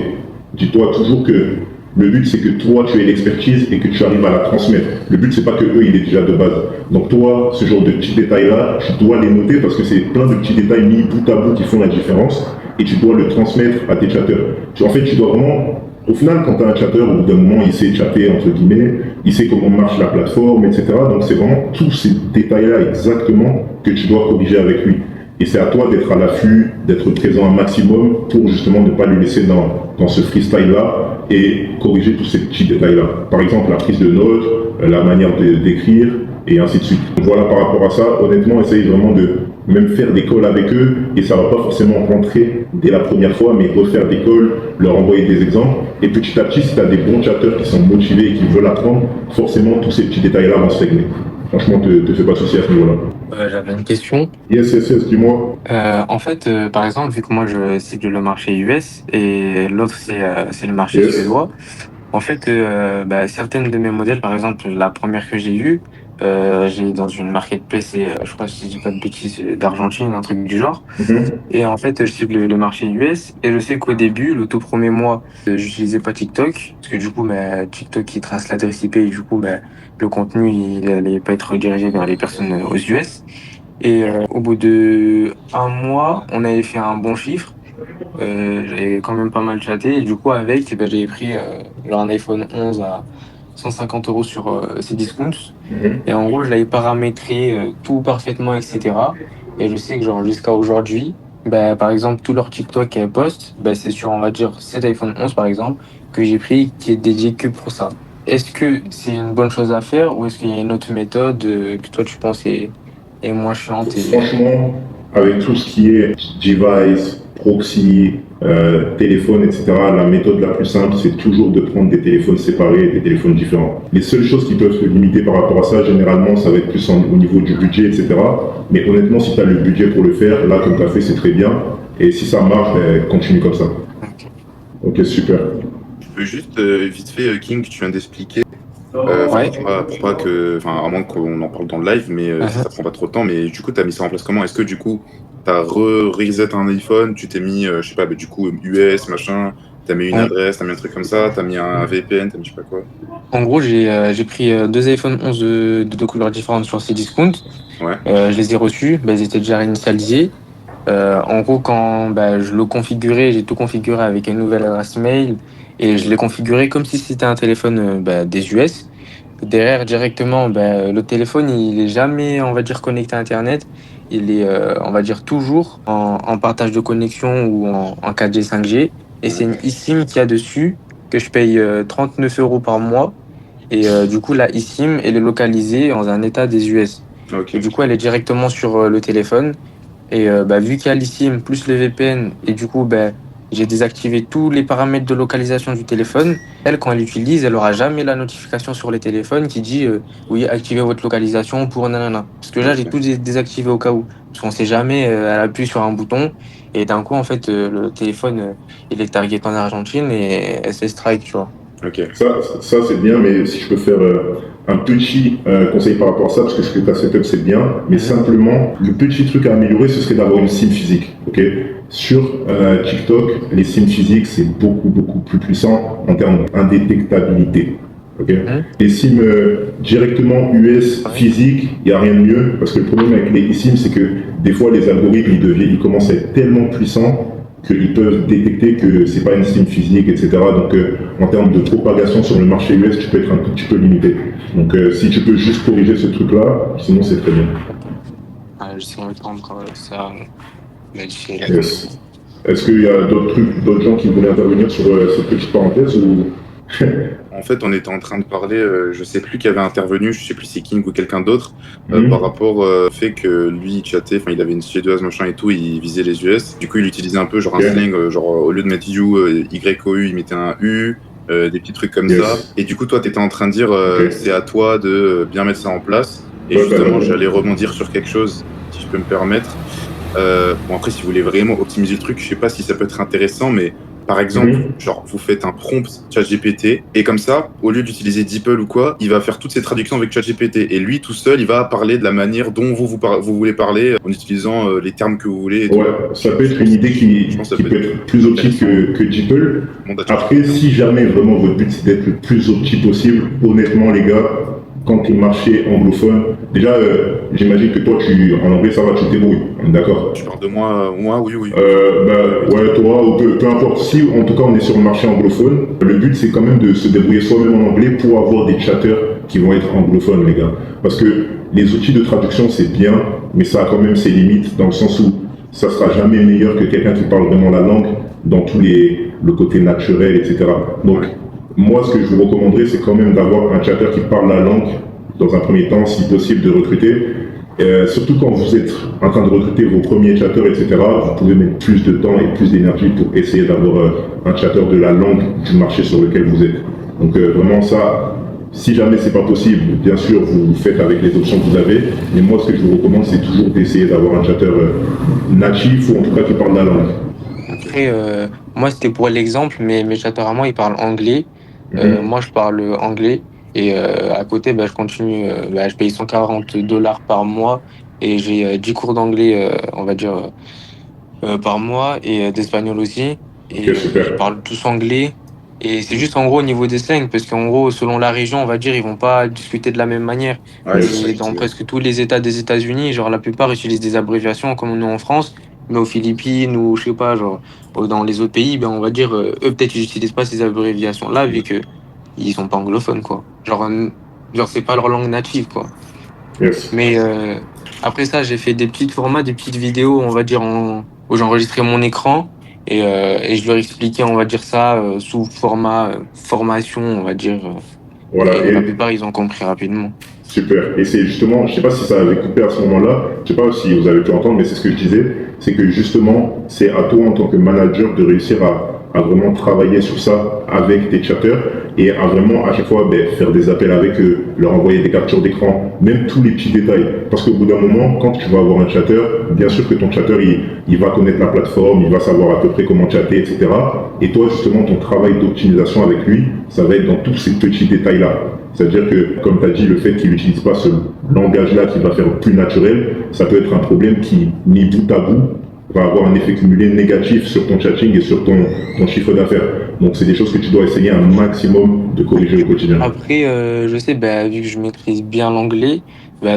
Dis-toi toujours que le but c'est que toi tu aies l'expertise et que tu arrives à la transmettre. Le but c'est pas que eux il est déjà de base. Donc toi, ce genre de petits détails là, tu dois les noter parce que c'est plein de petits détails mis bout à bout qui font la différence et tu dois le transmettre à tes chatteurs. En fait, tu dois vraiment, au final, quand tu as un chatteur, au bout d'un moment, il sait chatter entre guillemets, il sait comment marche la plateforme, etc. Donc c'est vraiment tous ces détails là exactement que tu dois corriger avec lui. Et c'est à toi d'être à l'affût, d'être présent un maximum pour justement ne pas lui laisser dans ce freestyle-là et corriger tous ces petits détails-là. Par exemple, la prise de notes, la manière d'écrire et ainsi de suite. Voilà, par rapport à ça, honnêtement, essaye vraiment de même faire des calls avec eux et ça va pas forcément rentrer dès la première fois, mais refaire des calls, leur envoyer des exemples. Et petit à petit, si tu as des bons chatteurs qui sont motivés et qui veulent apprendre, forcément, tous ces petits détails-là vont se régler. Franchement, te fais pas de soucis à ce niveau-là. J'avais une question. Yes, dis-moi. En fait, par exemple, vu que moi je cible le marché US et l'autre c'est le marché suédois, en fait, certaines de mes modèles, par exemple, la première que j'ai eue, j'ai dans une marketplace, je crois, si je dis pas de bêtises, d'Argentine, un truc du genre. Et en fait, je cible le marché US et je sais qu'au début, le tout premier mois, j'utilisais pas TikTok parce que du coup, TikTok il trace l'adresse IP et du coup, le contenu il allait pas être redirigé vers les personnes aux US. Et au bout de un mois, on avait fait un bon chiffre. J'avais quand même pas mal chatté. Et du coup, avec, j'avais pris genre un iPhone 11 à 150 € sur Cdiscount. Et en gros, je l'avais paramétré tout parfaitement, etc. Et je sais que genre jusqu'à aujourd'hui, par exemple, tout leur TikTok qu'elles postent, c'est sur, on va dire, cet iPhone 11 par exemple, que j'ai pris, qui est dédié que pour ça. Est-ce que c'est une bonne chose à faire ou est-ce qu'il y a une autre méthode que toi tu penses est moins chiante? Franchement, avec tout ce qui est device, proxy, téléphone, etc., la méthode la plus simple, c'est toujours de prendre des téléphones séparés et des téléphones différents. Les seules choses qui peuvent se limiter par rapport à ça, généralement, ça va être plus au niveau du budget, etc. Mais honnêtement, si tu as le budget pour le faire, là, comme tu as fait, c'est très bien. Et si ça marche, continue comme ça. Ok, super. Je peux juste, vite fait, King, tu viens d'expliquer. Pourquoi que, à moins qu'on en parle dans le live, mais ça prend pas trop de temps. Mais du coup, tu as mis ça en place comment? Est-ce que du coup, tu as reset un iPhone, tu t'es mis, je sais pas, du coup, US, machin, tu as mis une adresse, tu as mis un truc comme ça, tu as mis un VPN, tu as mis je sais pas quoi? En gros, j'ai pris deux iPhone 11 de deux couleurs différentes sur Cdiscount. Je les ai reçus, ils étaient déjà réinitialisés. En gros, quand je le configurais, j'ai tout configuré avec une nouvelle adresse mail et je l'ai configuré comme si c'était un téléphone des US. Derrière, directement, le téléphone, il est jamais, on va dire, connecté à Internet. Il est, on va dire, toujours en partage de connexion ou en 4G, 5G. Et c'est une eSIM qu'il y a dessus que je paye 39 € par mois. Et du coup, la eSIM, elle est localisée dans un état des US. Ok. Et du coup, elle est directement sur le téléphone. Et vu qu'il y a l'eSIM plus le VPN, et du coup, j'ai désactivé tous les paramètres de localisation du téléphone. Elle, quand elle l'utilise, elle aura jamais la notification sur les téléphones qui dit oui, activez votre localisation pour nanana. Parce que là, j'ai Ok. tout désactivé au cas où. Parce qu'on sait jamais, elle appuie sur un bouton et d'un coup, en fait, le téléphone, il est target en Argentine et elle se strike, tu vois. Ok. Ça c'est bien, mais si je peux faire un petit conseil par rapport à ça, parce que ce que tu as setup c'est bien, mais simplement, le petit truc à améliorer, ce serait d'avoir une SIM physique. Ok. Sur TikTok, les SIM physiques, c'est beaucoup plus puissant en termes d'indétectabilité. Okay. Les SIM directement US physique, il n'y a rien de mieux, parce que le problème avec les SIM, c'est que des fois, les algorithmes, ils commencent à être tellement puissants qu'ils peuvent détecter que c'est pas une SIM physique, etc. Donc, en termes de propagation sur le marché US, tu peux être un tout petit peu limité. Donc, si tu peux juste corriger ce truc-là, sinon c'est très bien. Je sais entendre ça. Yes. Est-ce qu'il y a d'autres gens qui voulaient intervenir sur cette petite parenthèse ou... En fait, on était en train de parler, je sais plus qui avait intervenu, je sais plus si King ou quelqu'un d'autre, par rapport au fait que lui, il chattait, enfin, il avait une suédoise, machin et tout, il visait les US. Du coup, il utilisait un peu genre un slang, genre au lieu de mettre you, YOU, il mettait un U, des petits trucs comme ça. Et du coup, toi, t'étais en train de dire, c'est à toi de bien mettre ça en place. Et justement, j'allais rebondir sur quelque chose, si je peux me permettre. Bon, après, si vous voulez vraiment optimiser le truc, je sais pas si ça peut être intéressant, mais par exemple, genre, vous faites un prompt ChatGPT, et comme ça, au lieu d'utiliser DeepL ou quoi, il va faire toutes ses traductions avec ChatGPT. Et lui, tout seul, il va parler de la manière dont vous voulez parler, en utilisant les termes que vous voulez. Et ouais, ça peut être une idée qui peut être plus optique que DeepL. Après, si jamais vraiment votre but c'est d'être le plus optique possible, honnêtement, les gars, quand tu es marché anglophone, déjà, j'imagine que toi, en anglais, ça va, tu te débrouilles, d'accord? Tu parles de moi, oui. Ouais, toi, ou peu importe. Si, en tout cas, on est sur le marché anglophone, le but, c'est quand même de se débrouiller soi-même en anglais pour avoir des chatteurs qui vont être anglophones, les gars. Parce que les outils de traduction, c'est bien, mais ça a quand même ses limites, dans le sens où ça sera jamais meilleur que quelqu'un qui parle vraiment la langue, dans le côté naturel, etc. Donc, moi, ce que je vous recommanderais, c'est quand même d'avoir un chatter qui parle la langue dans un premier temps, si possible, de recruter. Surtout quand vous êtes en train de recruter vos premiers chatters, etc., vous pouvez mettre plus de temps et plus d'énergie pour essayer d'avoir un chatter de la langue du marché sur lequel vous êtes. Donc vraiment ça, si jamais c'est pas possible, bien sûr, vous faites avec les options que vous avez. Mais moi, ce que je vous recommande, c'est toujours d'essayer d'avoir un chatter natif ou en tout cas qui parle la langue. Après, moi, c'était pour l'exemple, mais mes chatteurs à moi, ils parlent anglais. Moi, je parle anglais. Et à côté, je continue. Je paye $140 par mois. Et j'ai 10 cours d'anglais, on va dire, par mois. Et d'espagnol aussi. Et ils parlent tous anglais. Et c'est juste en gros au niveau des slangs. Parce qu'en gros, selon la région, on va dire, ils vont pas discuter de la même manière. Et dans presque tous les États des États-Unis, genre la plupart utilisent des abréviations comme nous en France. Mais aux Philippines ou je sais pas, genre dans les autres pays, on va dire, eux peut-être ils n'utilisent pas ces abréviations-là vu que ils sont pas anglophones, quoi. Genre c'est pas leur langue native, quoi. Mais après ça, j'ai fait des petits formats, des petites vidéos, on va dire, où j'enregistrais mon écran et je leur expliquais, on va dire ça, sous format formation, on va dire. Voilà, et la plupart, ils ont compris rapidement. Super. Et c'est justement, je sais pas si ça avait coupé à ce moment-là, je sais pas si vous avez pu entendre, mais c'est ce que je disais, c'est que justement, c'est à toi en tant que manager de réussir à vraiment travailler sur ça avec tes chatters et à vraiment à chaque fois faire des appels avec eux, leur envoyer des captures d'écran, même tous les petits détails. Parce qu'au bout d'un moment, quand tu vas avoir un chatter, bien sûr que ton chatter, il va connaître la plateforme, il va savoir à peu près comment chatter, etc. Et toi, justement, ton travail d'optimisation avec lui, ça va être dans tous ces petits détails-là. C'est-à-dire que, comme tu as dit, le fait qu'il n'utilise pas ce langage-là qui va faire plus naturel, ça peut être un problème qui, mis bout à bout, va avoir un effet cumulé négatif sur ton chatting et sur ton chiffre d'affaires. Donc, c'est des choses que tu dois essayer un maximum de corriger au quotidien. Après, je sais, vu que je maîtrise bien l'anglais,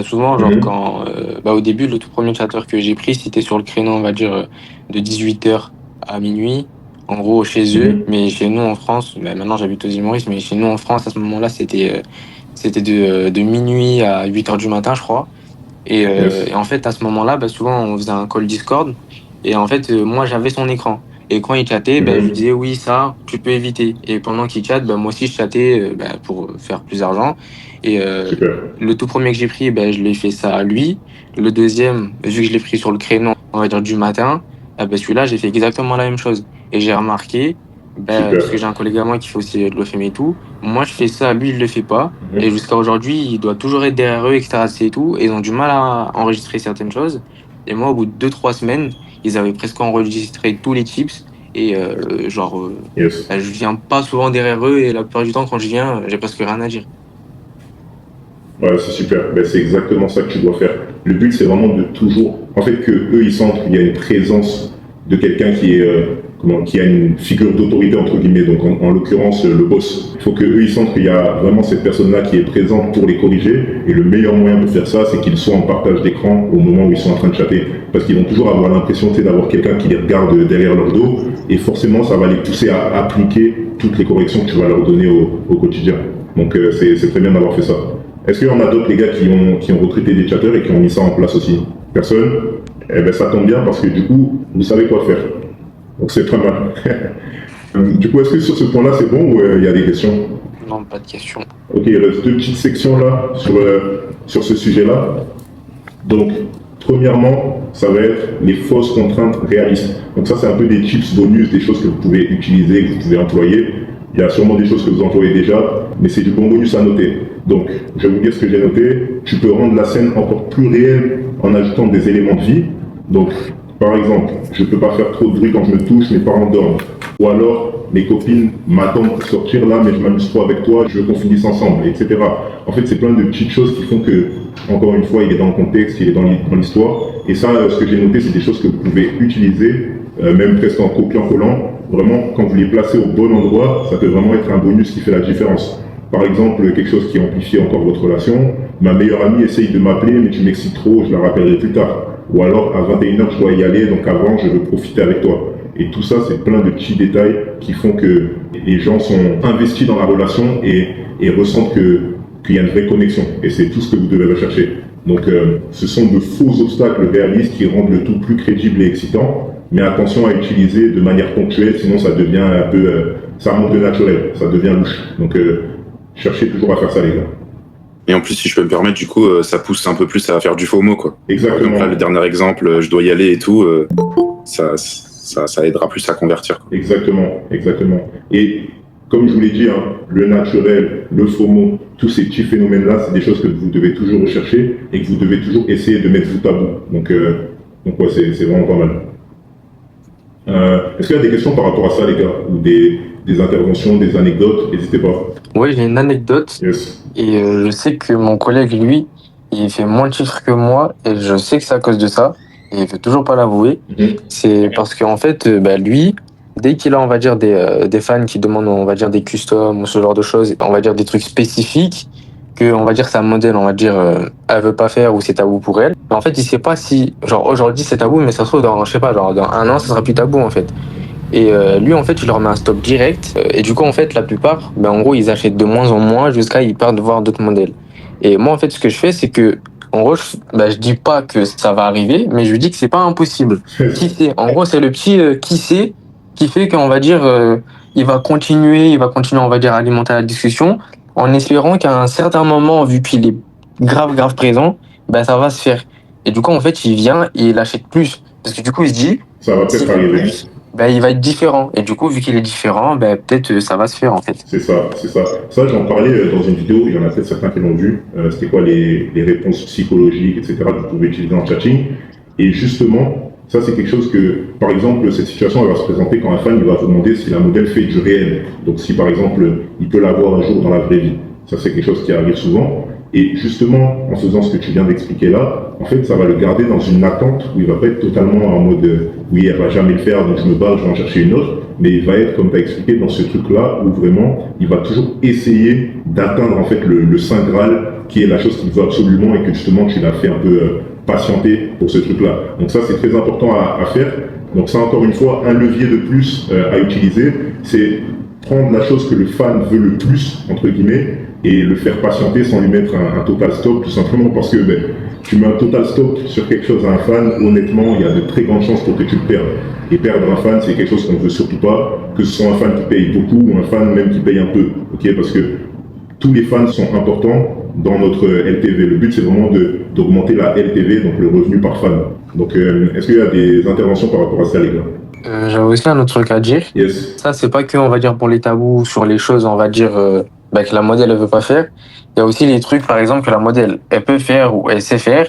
souvent, genre, quand, au début, le tout premier chatter que j'ai pris, c'était sur le créneau, on va dire, de 18h à minuit. En gros, chez eux, mais chez nous en France, maintenant j'habite aux îles Maurice, mais chez nous en France, à ce moment-là, c'était de minuit à 8h du matin, je crois. Et en fait, à ce moment-là, souvent, on faisait un call Discord. Et en fait, moi, j'avais son écran. Et quand il chattait, je lui disais oui, ça, tu peux éviter. Et pendant qu'il chatte, moi aussi je chattais pour faire plus d'argent. Et Super. le tout premier que j'ai pris, je l'ai fait ça à lui. Le deuxième, vu que je l'ai pris sur le créneau, on va dire du matin, celui-là, j'ai fait exactement la même chose. Et j'ai remarqué, parce que j'ai un collègue à moi qui fait aussi de l'OFM et tout, moi je fais ça, lui il le fait pas. Et jusqu'à aujourd'hui, il doit toujours être derrière eux, etc. Et tout. Et ils ont du mal à enregistrer certaines choses. Et moi, au bout de 2-3 semaines, ils avaient presque enregistré tous les tips. Et Yes. je viens pas souvent derrière eux. Et la plupart du temps, quand je viens, j'ai presque rien à dire. Ouais, c'est super. C'est exactement ça que tu dois faire. Le but, c'est vraiment de toujours, en fait, que eux, ils sentent qu'il y a une présence de quelqu'un qui a une figure d'autorité, entre guillemets, donc en l'occurrence, le boss. Il faut que eux, ils sentent qu'il y a vraiment cette personne-là qui est présente pour les corriger. Et le meilleur moyen de faire ça, c'est qu'ils soient en partage d'écran au moment où ils sont en train de chatter. Parce qu'ils vont toujours avoir l'impression d'avoir quelqu'un qui les regarde derrière leur dos. Et forcément, ça va les pousser à appliquer toutes les corrections que tu vas leur donner au quotidien. Donc, c'est très bien d'avoir fait ça. Est-ce qu'il y en a d'autres, les gars, qui ont recruté des chatteurs et qui ont mis ça en place aussi? Personne? Ça tombe bien parce que du coup, vous savez quoi faire. Donc c'est pas mal. Du coup, est-ce que sur ce point-là, c'est bon ou il y a des questions? Non, pas de questions. Ok, il reste 2 petites sections là sur ce sujet-là. Donc, premièrement, ça va être les fausses contraintes réalistes. Donc ça, c'est un peu des tips bonus, des choses que vous pouvez utiliser, que vous pouvez employer. Il y a sûrement des choses que vous employez déjà, mais c'est du bon bonus à noter. Donc, je vais vous dire ce que j'ai noté. Tu peux rendre la scène encore plus réelle en ajoutant des éléments de vie. Donc, par exemple, je ne peux pas faire trop de bruit quand je me touche, mes parents dorment. Ou alors, mes copines m'attendent pour sortir là, mais je m'amuse trop avec toi, je veux qu'on finisse ensemble, etc. En fait, c'est plein de petites choses qui font que, encore une fois, il est dans le contexte, il est dans l'histoire. Et ça, ce que j'ai noté, c'est des choses que vous pouvez utiliser, même presque en copiant-collant. Vraiment, quand vous les placez au bon endroit, ça peut vraiment être un bonus qui fait la différence. Par exemple, quelque chose qui amplifie encore votre relation. Ma meilleure amie essaye de m'appeler, mais tu m'excites trop, je la rappellerai plus tard. Ou alors, à 21h, je dois y aller, donc avant, je veux profiter avec toi. Et tout ça, c'est plein de petits détails qui font que les gens sont investis dans la relation et ressentent qu'il y a une vraie connexion. Et c'est tout ce que vous devez rechercher. Donc, ce sont de faux obstacles réalistes qui rendent le tout plus crédible et excitant. Mais attention à utiliser de manière ponctuelle, sinon ça devient un peu... ça manque de naturel, ça devient louche. Donc, cherchez toujours à faire ça, les gars. Et en plus, si je peux me permettre, du coup, ça pousse un peu plus à faire du FOMO, quoi. Exactement. Donc là, le dernier exemple, je dois y aller et tout, ça aidera plus à convertir, quoi. Exactement. Et comme je vous l'ai dit, le naturel, le FOMO, tous ces petits phénomènes-là, c'est des choses que vous devez toujours rechercher et que vous devez toujours essayer de mettre bout à bout. Donc ouais, c'est vraiment pas mal. Est-ce qu'il y a des questions par rapport à ça, les gars? Ou des interventions, des anecdotes? N'hésitez pas. Oui, j'ai une anecdote. Yes. Et je sais que mon collègue, lui, il fait moins de chiffres que moi. Et je sais que c'est à cause de ça. Et il veut toujours pas l'avouer. C'est parce qu'en fait, lui, dès qu'il a, on va dire, des fans qui demandent, on va dire, des customs ou ce genre de choses, on va dire des trucs spécifiques, que, on va dire, sa modèle, on va dire, elle veut pas faire ou c'est tabou pour elle. Mais en fait, il sait pas si, genre, aujourd'hui, c'est tabou, mais ça se trouve, je sais pas, genre, dans 1 an, ça sera plus tabou, en fait. Et lui, en fait, il leur met un stop direct. Et du coup, en fait, la plupart, en gros, ils achètent de moins en moins jusqu'à ils partent voir d'autres modèles. Et moi, en fait, ce que je fais, c'est que, en gros, je dis pas que ça va arriver, mais je lui dis que c'est pas impossible. Qui sait? En gros, c'est le petit qui sait qui fait qu'on va dire, il va continuer, on va dire, à alimenter la discussion en espérant qu'à un certain moment, vu qu'il est grave présent, ça va se faire. Et du coup, en fait, il vient et il achète plus. Parce que du coup, il se dit, ça va peut-être arriver. Il va être différent. Et du coup, vu qu'il est différent, peut-être ça va se faire, en fait. C'est ça. Ça, j'en parlais dans une vidéo, il y en a peut-être certains qui l'ont vu. C'était quoi les réponses psychologiques, etc. que vous pouvez utiliser en chatting. Et justement, ça, c'est quelque chose que, par exemple, cette situation, elle va se présenter quand un fan, il va vous demander si la modèle fait du réel. Donc, si, par exemple, il peut l'avoir un jour dans la vraie vie. Ça, c'est quelque chose qui arrive souvent. Et justement, en faisant ce que tu viens d'expliquer là, en fait, ça va le garder dans une attente où il va pas être totalement en mode oui, elle va jamais le faire, donc je me barre, je vais en chercher une autre. Mais il va être, comme tu as expliqué, dans ce truc-là où vraiment, il va toujours essayer d'atteindre en fait le Saint Graal, qui est la chose qu'il veut absolument et que justement tu l'as fait un peu patienter pour ce truc-là. Donc ça, c'est très important à faire. Donc ça, encore une fois, un levier de plus à utiliser, c'est prendre la chose que le fan veut le plus, entre guillemets, et le faire patienter sans lui mettre un total stop, tout simplement parce que tu mets un total stop sur quelque chose à un fan, honnêtement, il y a de très grandes chances pour que tu le perdes. Et perdre un fan, c'est quelque chose qu'on ne veut surtout pas, que ce soit un fan qui paye beaucoup ou un fan même qui paye un peu, ok, parce que tous les fans sont importants dans notre LTV. Le but, c'est vraiment d'augmenter la LTV, donc le revenu par fan. Donc, est-ce qu'il y a des interventions par rapport à ça, les gars? J'avais aussi un autre truc à dire. Yes. Ça, c'est pas que, on va dire, pour les tabous sur les choses, on va dire, que la modèle, elle veut pas faire. Il y a aussi les trucs, par exemple, que la modèle, elle peut faire ou elle sait faire,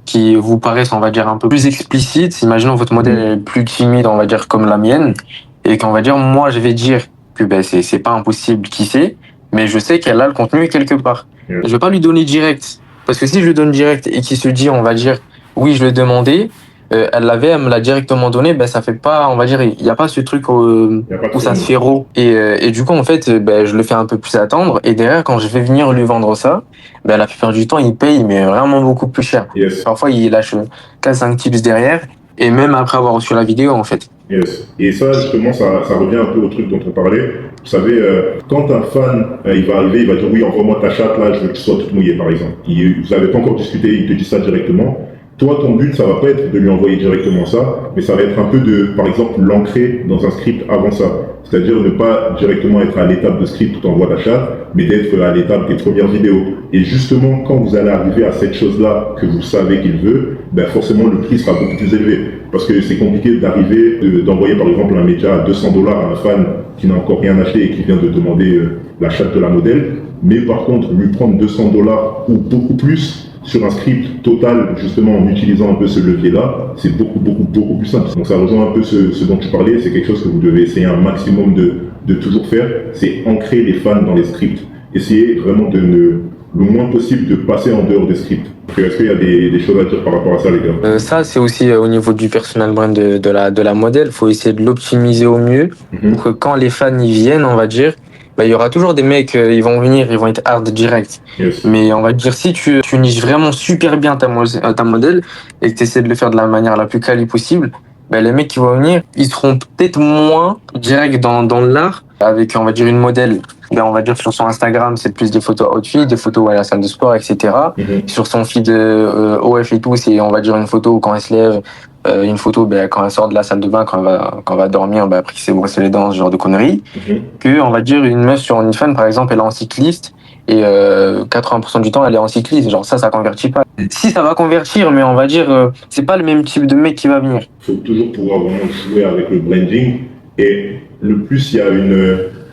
qui vous paraissent, on va dire, un peu plus explicites. Imaginons votre modèle est plus timide, on va dire, comme la mienne, et qu'on va dire, moi, je vais dire que c'est pas impossible, qui sait, mais je sais qu'elle a le contenu quelque part. Je vais pas lui donner direct, parce que si je lui donne direct et qu'il se dit, on va dire, oui, je l'ai demandé, elle me l'a directement donné, ça fait pas, on va dire, il n'y a pas ce truc où ça se fait raw. Et du coup, en fait, je le fais un peu plus attendre. Et derrière, quand je vais venir lui vendre ça, la plupart du temps, il paye, mais vraiment beaucoup plus cher. Yes. Parfois, il lâche 4-5 tips derrière, et même après avoir reçu la vidéo, en fait. Yes. Et ça, justement, ça revient un peu au truc dont on parlait. Vous savez, quand un fan, il va arriver, il va dire, oui, envoie-moi ta chatte, là, je veux que tu sois toute mouillée, par exemple. Vous n'avez pas encore discuté, il te dit ça directement. Toi, ton but, ça va pas être de lui envoyer directement ça, mais ça va être un peu de, par exemple, l'ancrer dans un script avant ça. C'est-à-dire ne pas directement être à l'étape de script où tu envoies ta chatte, mais d'être à l'étape des premières vidéos. Et justement, quand vous allez arriver à cette chose-là que vous savez qu'il veut, forcément, le prix sera beaucoup plus élevé. Parce que c'est compliqué d'arriver, d'envoyer par exemple un média à $200 à un fan qui n'a encore rien acheté et qui vient de demander la chatte de la modèle. Mais par contre, lui prendre $200 ou beaucoup plus, sur un script total, justement en utilisant un peu ce levier-là, c'est beaucoup plus simple. Donc ça rejoint un peu ce dont tu parlais, c'est quelque chose que vous devez essayer un maximum de toujours faire, c'est ancrer les fans dans les scripts. Essayez vraiment le moins possible de passer en dehors des scripts. Est-ce qu'il y a des choses à dire par rapport à ça, les gars? Ça, c'est aussi au niveau du personal brand de la modèle, il faut essayer de l'optimiser au mieux, pour que quand les fans y viennent, on va dire, il y aura toujours des mecs, ils vont venir, ils vont être hard direct. Yes. Mais on va dire, si tu niches vraiment super bien ta modèle et que tu essaies de le faire de la manière la plus quali possible, les mecs qui vont venir, ils seront peut-être moins direct dans l'art avec, on va dire, une modèle. On va dire sur son Instagram, c'est plus des photos outfit, des photos à la salle de sport, etc. Sur son feed OF et tout, c'est, on va dire, une photo quand elle se lève, une photo quand elle sort de la salle de bain, quand elle va dormir, après qu'il s'est brossé les dents, ce genre de conneries. Que, on va dire, une meuf sur OnlyFans, par exemple, elle est en cycliste et 80% du temps, elle est en cycliste. Genre ça convertit pas. Si, ça va convertir, mais on va dire, c'est pas le même type de mec qui va venir. Il faut toujours pouvoir vraiment jouer avec le branding. Et le plus il y a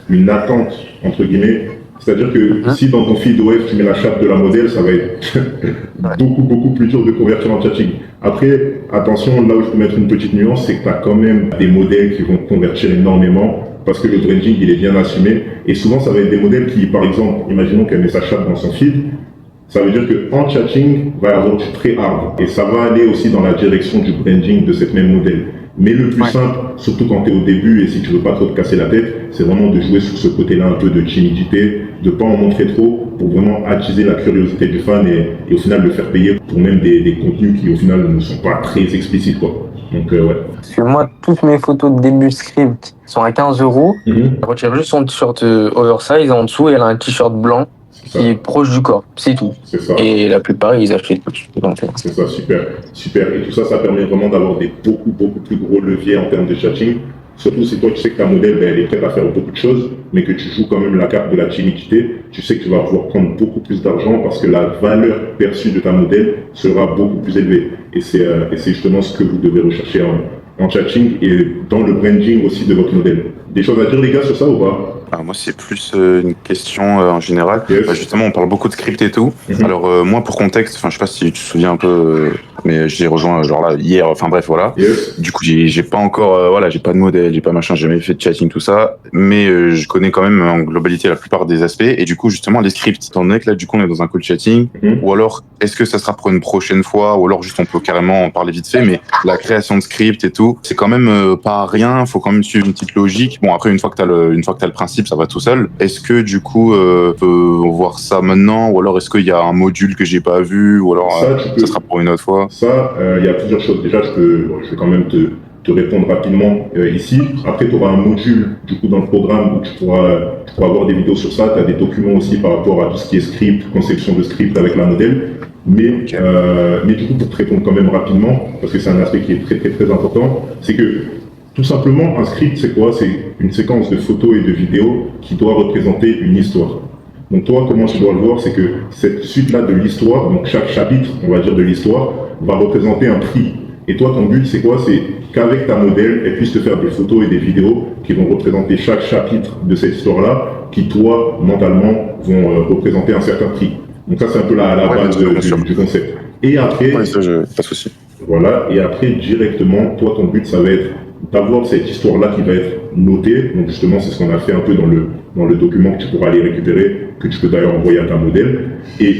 une attente, entre guillemets, c'est-à-dire que si dans ton feed OF tu mets la chatte de la modèle, ça va être beaucoup plus dur de convertir en chatting. Après, attention, là où je peux mettre une petite nuance, c'est que tu as quand même des modèles qui vont convertir énormément parce que le branding il est bien assumé. Et souvent, ça va être des modèles qui, par exemple, imaginons qu'elle met sa chatte dans son feed, ça veut dire qu'en chatting, il va y avoir du très hard. Et ça va aller aussi dans la direction du branding de cette même modèle. Mais le plus simple, surtout quand tu es au début et si tu veux pas trop te casser la tête, c'est vraiment de jouer sur ce côté-là un peu de timidité, de pas en montrer trop pour vraiment attiser la curiosité du fan et au final le faire payer pour même des contenus qui au final ne sont pas très explicites, quoi. Donc ouais. Parce que moi, toutes mes photos de début script sont à 15 €. Elle retire juste son t-shirt oversize en dessous et elle a un t-shirt blanc qui est proche du corps, c'est tout. C'est ça. Et la plupart, ils achètent tout. C'est ça, super. Et tout ça, ça permet vraiment d'avoir des beaucoup plus gros leviers en termes de chatting. Surtout si toi, tu sais que ta modèle, elle est prête à faire beaucoup de choses, mais que tu joues quand même la carte de la timidité, tu sais que tu vas pouvoir prendre beaucoup plus d'argent parce que la valeur perçue de ta modèle sera beaucoup plus élevée. Et c'est justement ce que vous devez rechercher en chatting et dans le branding aussi de votre modèle. Des choses à dire, les gars, sur ça ou pas? Alors moi, c'est plus une question en général. Yes. Justement, on parle beaucoup de script et tout. Alors moi, pour contexte, je sais pas si tu te souviens un peu, mais j'ai rejoint genre là hier. Enfin bref, voilà. Yes. Du coup, j'ai pas encore, j'ai pas de modèle, j'ai pas machin, j'ai jamais fait de chatting tout ça, mais je connais quand même en globalité la plupart des aspects. Et du coup, justement, les scripts. Étant donné que là, du coup, on est dans un call chatting, ou alors est-ce que ça sera pour une prochaine fois, ou alors juste on peut carrément en parler vite fait. Mais la création de script et tout, c'est quand même pas rien. Faut quand même suivre une petite logique. Bon, après une fois que t'as le principe, ça va tout seul. Est-ce que du coup, on peut voir ça maintenant, ou alors est-ce qu'il y a un module que j'ai pas vu, ou alors ça sera pour une autre fois? Ça, il y a plusieurs choses. Déjà, je vais quand même te te répondre rapidement ici. Après, tu auras un module du coup dans le programme où tu pourras avoir des vidéos sur ça. Tu as des documents aussi par rapport à tout ce qui est script, conception de script avec la modèle. Mais du coup, pour te répondre quand même rapidement, parce que c'est un aspect qui est très très très important, c'est que tout simplement, un script, c'est quoi? C'est une séquence de photos et de vidéos qui doit représenter une histoire. Donc toi, comment tu dois le voir, c'est que cette suite-là de l'histoire, donc chaque chapitre, on va dire, de l'histoire, va représenter un prix. Et toi, ton but, c'est quoi? C'est qu'avec ta modèle, elle puisse te faire des photos et des vidéos qui vont représenter chaque chapitre de cette histoire-là, qui, toi, mentalement, vont représenter un certain prix. Donc ça, c'est un peu la base du concept. Et après... pas de souci. Voilà, et après, directement, toi, ton but, ça va être d'avoir cette histoire-là qui va être notée. Donc justement, c'est ce qu'on a fait un peu dans le document que tu pourras aller récupérer, que tu peux d'ailleurs envoyer à ta modèle. Et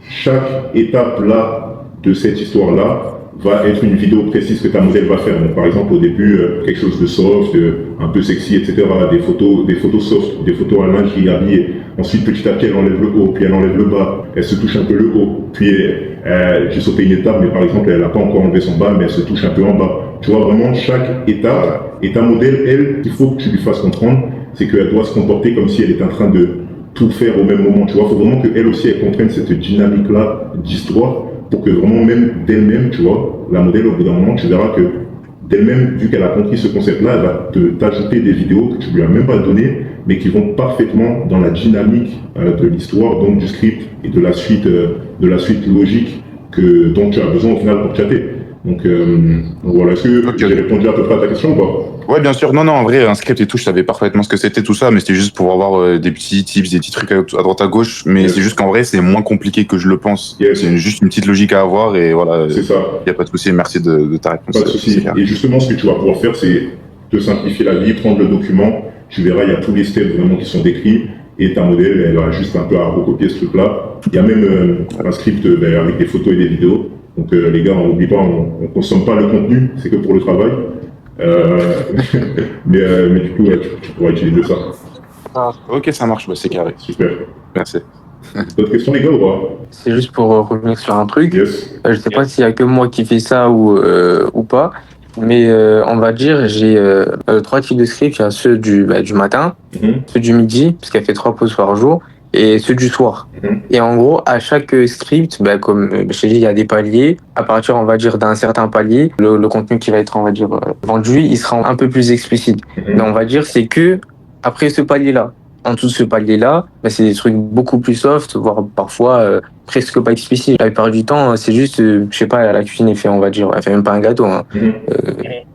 chaque étape là de cette histoire-là va être une vidéo précise que ta modèle va faire. Donc par exemple, au début, quelque chose de soft, un peu sexy, etc. Des photos soft, des photos à lingerie habillée. Ensuite, petit à petit, elle enlève le haut, puis elle enlève le bas. Elle se touche un peu le haut. Puis j'ai sauté une étape, mais par exemple, elle n'a pas encore enlevé son bas, mais elle se touche un peu en bas. Tu vois vraiment chaque étape. Et ta modèle, elle, il faut que tu lui fasses comprendre, c'est qu'elle doit se comporter comme si elle était en train de tout faire au même moment. Tu vois, il faut vraiment qu'elle aussi, elle comprenne cette dynamique-là d'histoire pour que vraiment, même d'elle-même, tu vois, la modèle, au bout d'un moment, tu verras que d'elle-même, vu qu'elle a compris ce concept-là, elle va t'ajouter des vidéos que tu lui as même pas données, mais qui vont parfaitement dans la dynamique de l'histoire, donc du script et de la suite logique dont tu as besoin au final pour chatter. Donc voilà, est-ce que j'ai répondu à peu près à ta question ou pas? Ouais, bien sûr. Non, en vrai, un script et tout, je savais parfaitement ce que c'était tout ça, mais c'était juste pour avoir des petits tips, des petits trucs à droite à gauche. Mais c'est juste qu'en vrai, c'est moins compliqué que je le pense. C'est juste une petite logique à avoir et voilà. C'est ça. Il n'y a pas de souci. Merci de ta réponse. Pas de souci. Et justement, ce que tu vas pouvoir faire, c'est te simplifier la vie, prendre le document. Tu verras, il y a tous les steps vraiment qui sont décrits. Et ta modèle, elle aura juste un peu à recopier ce truc-là. Il y a même un script d'ailleurs avec des photos et des vidéos. Donc les gars, on n'oublie pas, on ne consomme pas le contenu, c'est que pour le travail. Mais du coup, tu pourras utiliser ça. Ok, ça marche, c'est carré. Super. Merci. D'autres questions, les gars, ou pas? C'est juste pour revenir sur un truc. Yes. Je sais pas s'il y a que moi qui fais ça ou pas, mais on va dire j'ai 3 types de scripts. Il y a ceux du matin, ceux du midi, parce qu'elle fait 3 pauses par jour, et ceux du soir. Et en gros, à chaque script, comme je t'ai dit, il y a des paliers. À partir, on va dire, d'un certain palier, le contenu qui va être, on va dire, vendu, il sera un peu plus explicite. Mais on va dire, c'est que après ce palier-là, en dessous de ce palier-là, c'est des trucs beaucoup plus soft, voire parfois presque pas explicites. La plupart du temps, c'est juste, je sais pas, la cuisine, elle fait même pas un gâteau. Il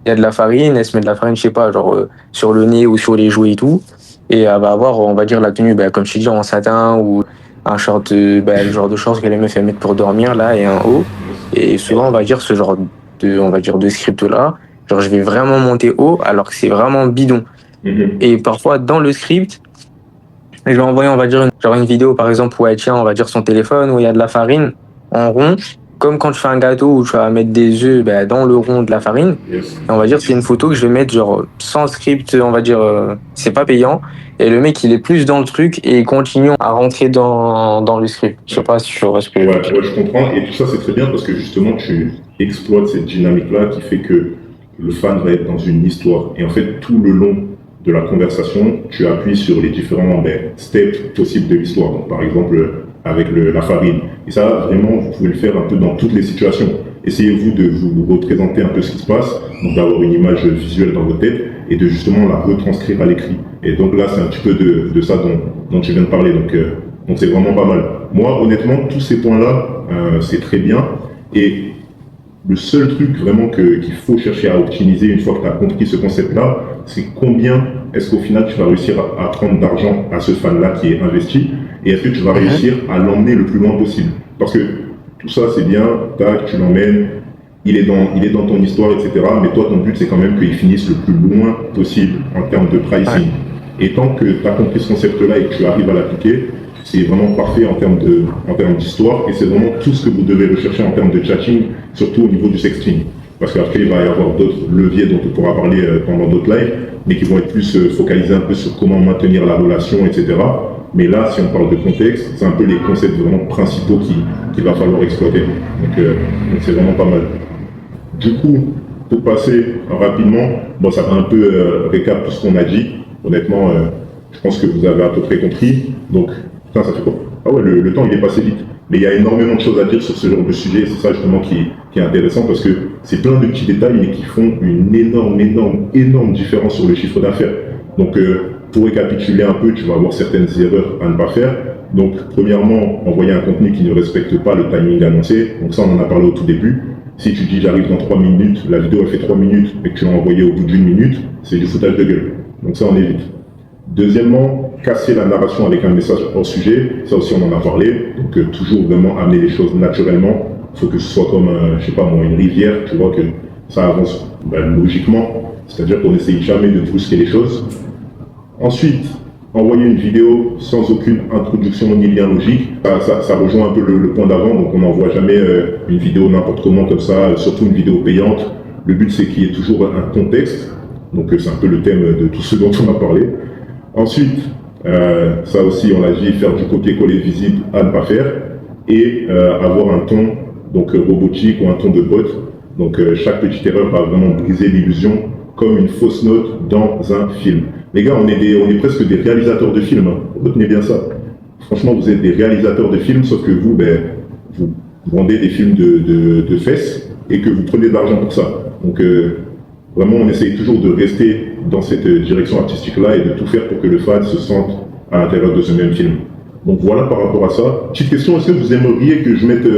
y a de la farine, elle se met de la farine, je sais pas, genre sur le nez ou sur les joues et tout. Et elle va avoir, on va dire, la tenue, comme je dis, en satin ou un short, le genre de short que les meufs mettent pour dormir, là, et un haut. Et souvent, on va dire, ce genre de script-là, genre, je vais vraiment monter haut, alors que c'est vraiment bidon. Et parfois, dans le script, je vais envoyer, on va dire, une vidéo, par exemple, où elle tient, on va dire, son téléphone, où il y a de la farine en rond, comme quand tu fais un gâteau où tu vas mettre des œufs dans le rond de la farine. Et on va dire c'est une photo que je vais mettre genre sans script, on va dire c'est pas payant. Et le mec il est plus dans le truc et il continue à rentrer dans le script. Je sais pas si je vois ce que je veux dire. Ouais, je comprends. Et tout ça c'est très bien parce que justement tu exploites cette dynamique-là qui fait que le fan va être dans une histoire. Et en fait tout le long de la conversation, tu appuies sur les différents steps possibles de l'histoire. Donc par exemple avec la farine. Et ça, vraiment, vous pouvez le faire un peu dans toutes les situations. Essayez-vous de vous représenter un peu ce qui se passe, donc d'avoir une image visuelle dans votre tête et de justement la retranscrire à l'écrit. Et donc là, c'est un petit peu de ça dont tu viens de parler. Donc c'est vraiment pas mal. Moi, honnêtement, tous ces points-là, c'est très bien. Et le seul truc vraiment qu'il faut chercher à optimiser une fois que tu as compris ce concept-là, c'est combien est-ce qu'au final tu vas réussir à prendre d'argent à ce fan-là qui est investi et est-ce que tu vas réussir à l'emmener le plus loin possible. Parce que tout ça c'est bien, tac, tu l'emmènes, il est dans ton histoire, etc. Mais toi ton but c'est quand même qu'il finisse le plus loin possible en termes de pricing. Et tant que tu as compris ce concept-là et que tu arrives à l'appliquer, c'est vraiment parfait en termes d'histoire et c'est vraiment tout ce que vous devez rechercher en termes de chatting, surtout au niveau du sexting. Parce qu'après, il va y avoir d'autres leviers dont on pourra parler pendant d'autres lives, mais qui vont être plus focalisés un peu sur comment maintenir la relation, etc. Mais là, si on parle de contexte, c'est un peu les concepts vraiment principaux qu'il va falloir exploiter. Donc c'est vraiment pas mal. Du coup, pour passer rapidement, bon, ça va un peu récap tout ce qu'on a dit. Honnêtement, je pense que vous avez à peu près compris. Donc, putain, ça fait quoi? Ah ouais, le temps, il est passé vite. Mais il y a énormément de choses à dire sur ce genre de sujet. C'est ça, justement, qui est intéressant parce que c'est plein de petits détails, mais qui font une énorme différence sur le chiffre d'affaires. Donc, pour récapituler un peu, tu vas avoir certaines erreurs à ne pas faire. Donc, premièrement, envoyer un contenu qui ne respecte pas le timing annoncé. Donc ça, on en a parlé au tout début. Si tu dis j'arrive dans 3 minutes, la vidéo elle fait 3 minutes et que tu l'as envoyé au bout d'1 minute, c'est du foutage de gueule. Donc ça, on évite. Deuxièmement, casser la narration avec un message hors sujet. Ça aussi, on en a parlé. Donc toujours vraiment amener les choses naturellement. Il faut que ce soit comme, je sais pas moi, une rivière, tu vois, que ça avance logiquement. C'est-à-dire qu'on n'essaye jamais de brusquer les choses. Ensuite, envoyer une vidéo sans aucune introduction ni lien logique, ça rejoint un peu le point d'avant, donc on n'envoie jamais une vidéo n'importe comment comme ça, surtout une vidéo payante. Le but c'est qu'il y ait toujours un contexte, donc c'est un peu le thème de tout ce dont on a parlé. Ensuite, ça aussi on l'a dit, faire du copier-coller visible à ne pas faire, et avoir un ton donc robotique ou un ton de bot. Donc chaque petite erreur va vraiment briser l'illusion comme une fausse note dans un film. Les gars, on est presque des réalisateurs de films, hein. Retenez bien ça. Franchement, vous êtes des réalisateurs de films, sauf que vous, vous vendez des films de fesses et que vous prenez de l'argent pour ça. Donc, vraiment, on essaye toujours de rester dans cette direction artistique-là et de tout faire pour que le fan se sente à l'intérieur de ce même film. Donc voilà par rapport à ça. Petite question, est-ce que vous aimeriez que je mette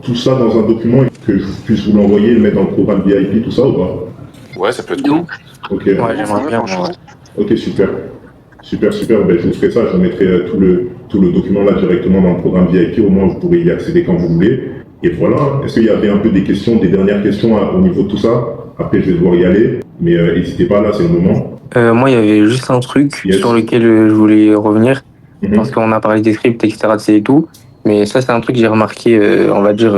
tout ça dans un document et que je puisse vous l'envoyer, le mettre dans le programme VIP, tout ça ou pas? Ouais, ça peut être cool. Ok. Ouais, j'aimerais bien. Ok, super. Super. Ben, je vous ferai ça, je vous mettrai tout le document là directement dans le programme VIP, au moins vous pourrez y accéder quand vous voulez. Et voilà, est-ce qu'il y avait un peu des questions, des dernières questions au niveau de tout ça? Après, je vais devoir y aller, mais n'hésitez pas, là, c'est le moment. Moi, il y avait juste un truc sur lequel je voulais revenir, parce qu'on a parlé des scripts, etc., et tout, mais ça, c'est un truc que j'ai remarqué, on va dire,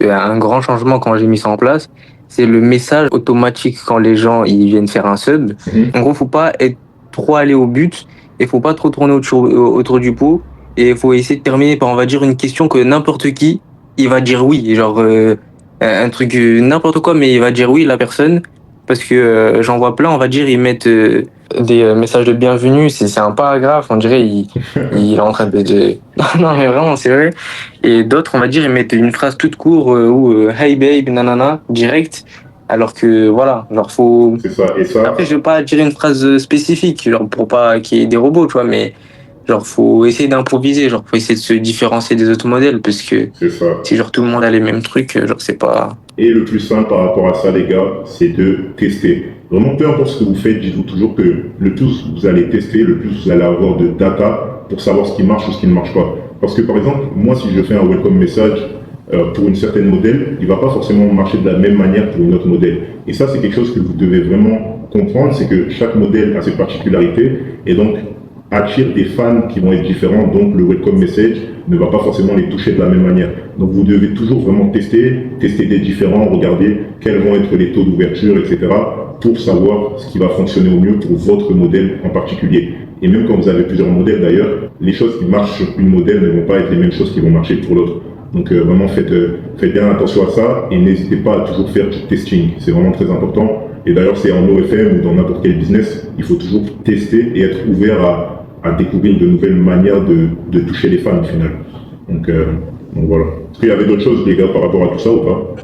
un grand changement quand j'ai mis ça en place. C'est le message automatique quand les gens ils viennent faire un sub. En gros, faut pas être trop aller au but et faut pas trop tourner autour du pot. Et il faut essayer de terminer par, on va dire, une question que n'importe qui, il va dire oui. Genre, un truc, n'importe quoi, mais il va dire oui, la personne. Parce que j'en vois plein, on va dire, ils mettent des messages de bienvenue. C'est un paragraphe, on dirait, il est en train de... Non, mais vraiment, c'est vrai. Et d'autres, on va dire, ils mettent une phrase toute courte ou hey babe, nanana, direct. Alors que, voilà, genre, faut... C'est ça, et ça... Après, je veux pas dire une phrase spécifique, genre, pour pas qu'il y ait des robots, tu vois, mais... Genre, faut essayer d'improviser, genre, faut essayer de se différencier des autres modèles, parce que si genre tout le monde a les mêmes trucs, genre, c'est pas... Et le plus simple par rapport à ça, les gars, c'est de tester. Vraiment, peu importe ce que vous faites, dites-vous toujours que le plus vous allez tester, le plus vous allez avoir de data pour savoir ce qui marche ou ce qui ne marche pas. Parce que, par exemple, moi, si je fais un welcome message pour une certaine modèle, il va pas forcément marcher de la même manière pour une autre modèle. Et ça, c'est quelque chose que vous devez vraiment comprendre, c'est que chaque modèle a ses particularités, et donc, attire des fans qui vont être différents, donc le welcome message ne va pas forcément les toucher de la même manière. Donc vous devez toujours vraiment tester des différents, regarder quels vont être les taux d'ouverture, etc. pour savoir ce qui va fonctionner au mieux pour votre modèle en particulier. Et même quand vous avez plusieurs modèles d'ailleurs, les choses qui marchent sur une modèle ne vont pas être les mêmes choses qui vont marcher pour l'autre. Donc vraiment faites bien attention à ça et n'hésitez pas à toujours faire du testing, c'est vraiment très important. Et d'ailleurs c'est en OFM ou dans n'importe quel business, il faut toujours tester et être ouvert à découvrir de nouvelles manières de toucher les fans au final. Donc voilà. Est-ce qu'il y avait d'autres choses, les gars, par rapport à tout ça ou pas?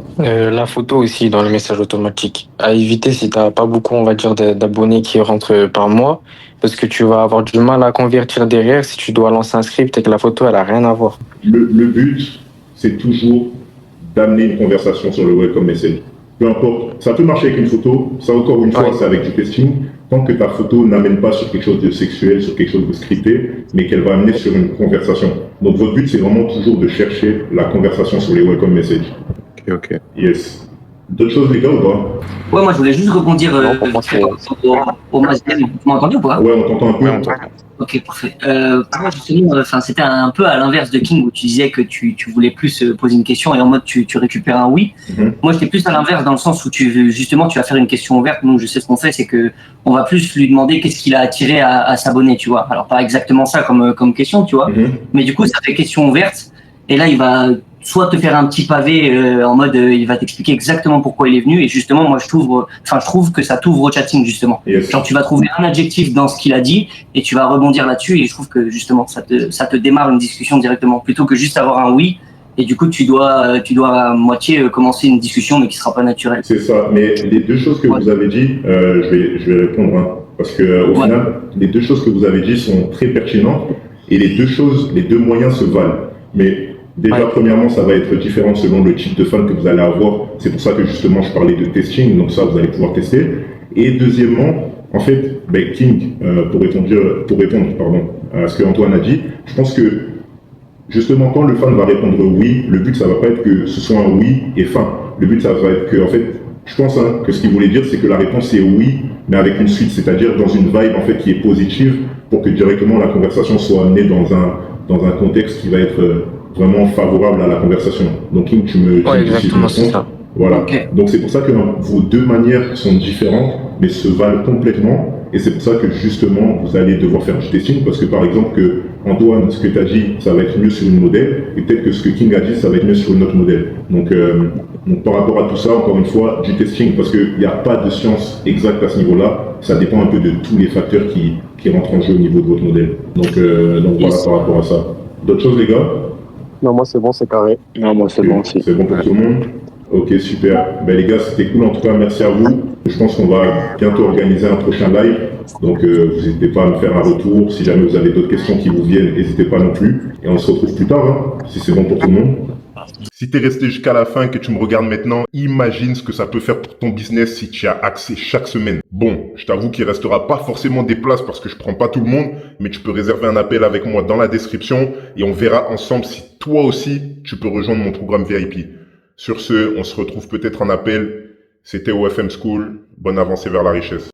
La photo aussi dans le message automatique. À éviter si t'as pas beaucoup, on va dire, d'abonnés qui rentrent par mois, parce que tu vas avoir du mal à convertir derrière si tu dois lancer un script et que la photo, elle a rien à voir. Le but, c'est toujours d'amener une conversation sur le welcome message. Peu importe, ça peut marcher avec une photo, ça encore une fois, c'est avec du testing. Tant que ta photo n'amène pas sur quelque chose de sexuel, sur quelque chose de scripté, mais qu'elle va amener sur une conversation. Donc votre but, c'est vraiment toujours de chercher la conversation sur les welcome messages. Ok. Yes. D'autres choses, les gars, ou pas? Ouais, moi je voulais juste rebondir au Mazem. Vous m'entendez ou pas? Ouais, on t'entend un peu. Ok, parfait. Moi justement, c'était un peu à l'inverse de King où tu disais que tu voulais plus poser une question et en mode tu récupères un oui. Moi j'étais plus à l'inverse dans le sens où tu vas faire une question ouverte. Nous je sais ce qu'on fait, c'est que on va plus lui demander qu'est-ce qu'il a attiré à s'abonner, tu vois. Alors pas exactement ça comme question, tu vois, mais du coup ça fait question ouverte et là soit te faire un petit pavé en mode il va t'expliquer exactement pourquoi il est venu, et justement moi je trouve que ça t'ouvre au chatting justement. Yes. Genre tu vas trouver un adjectif dans ce qu'il a dit et tu vas rebondir là-dessus, et je trouve que justement ça te démarre une discussion directement plutôt que juste avoir un oui. Et du coup, tu dois à moitié commencer une discussion, mais qui sera pas naturelle. C'est ça. Mais les deux choses que vous avez dit, je vais répondre, hein, parce que au final, les deux choses que vous avez dit sont très pertinentes, et les deux moyens se valent. Mais déjà, premièrement, ça va être différent selon le type de fan que vous allez avoir. C'est pour ça que justement, je parlais de testing. Donc ça, vous allez pouvoir tester. Et deuxièmement, en fait, King, pour répondre à ce que Antoine a dit, je pense que justement, quand le fan va répondre oui, le but, ça va pas être que ce soit un oui et fin. Le but, ça va être que, en fait, je pense que ce qu'il voulait dire, c'est que la réponse est oui, mais avec une suite, c'est-à-dire dans une vibe, en fait, qui est positive, pour que directement la conversation soit amenée dans un contexte qui va être vraiment favorable à la conversation. Donc, King, tu me dis exactement, c'est ça. Voilà. Okay. Donc, c'est pour ça que vos deux manières sont différentes, mais se valent complètement. Et c'est pour ça que justement, vous allez devoir faire du testing, parce que par exemple, que Antoine, ce que tu as dit, ça va être mieux sur une modèle, et peut-être que ce que King a dit, ça va être mieux sur une autre modèle. Donc par rapport à tout ça, encore une fois, du testing, parce qu'il n'y a pas de science exacte à ce niveau-là, ça dépend un peu de tous les facteurs qui rentrent en jeu au niveau de votre modèle. Donc voilà par rapport à ça. D'autres choses, les gars? Non, moi c'est bon, c'est carré. Non, moi c'est bon aussi. C'est bon pour tout le monde? Ok, super. Ben les gars, c'était cool. En tout cas, merci à vous. Je pense qu'on va bientôt organiser un prochain live. Donc, vous n'hésitez pas à me faire un retour. Si jamais vous avez d'autres questions qui vous viennent, n'hésitez pas non plus. Et on se retrouve plus tard, hein, si c'est bon pour tout le monde. Si tu es resté jusqu'à la fin et que tu me regardes maintenant, imagine ce que ça peut faire pour ton business si tu y as accès chaque semaine. Bon, je t'avoue qu'il restera pas forcément des places parce que je prends pas tout le monde, mais tu peux réserver un appel avec moi dans la description et on verra ensemble si toi aussi tu peux rejoindre mon programme VIP. Sur ce, on se retrouve peut-être en appel. C'était OFM School. Bonne avancée vers la richesse.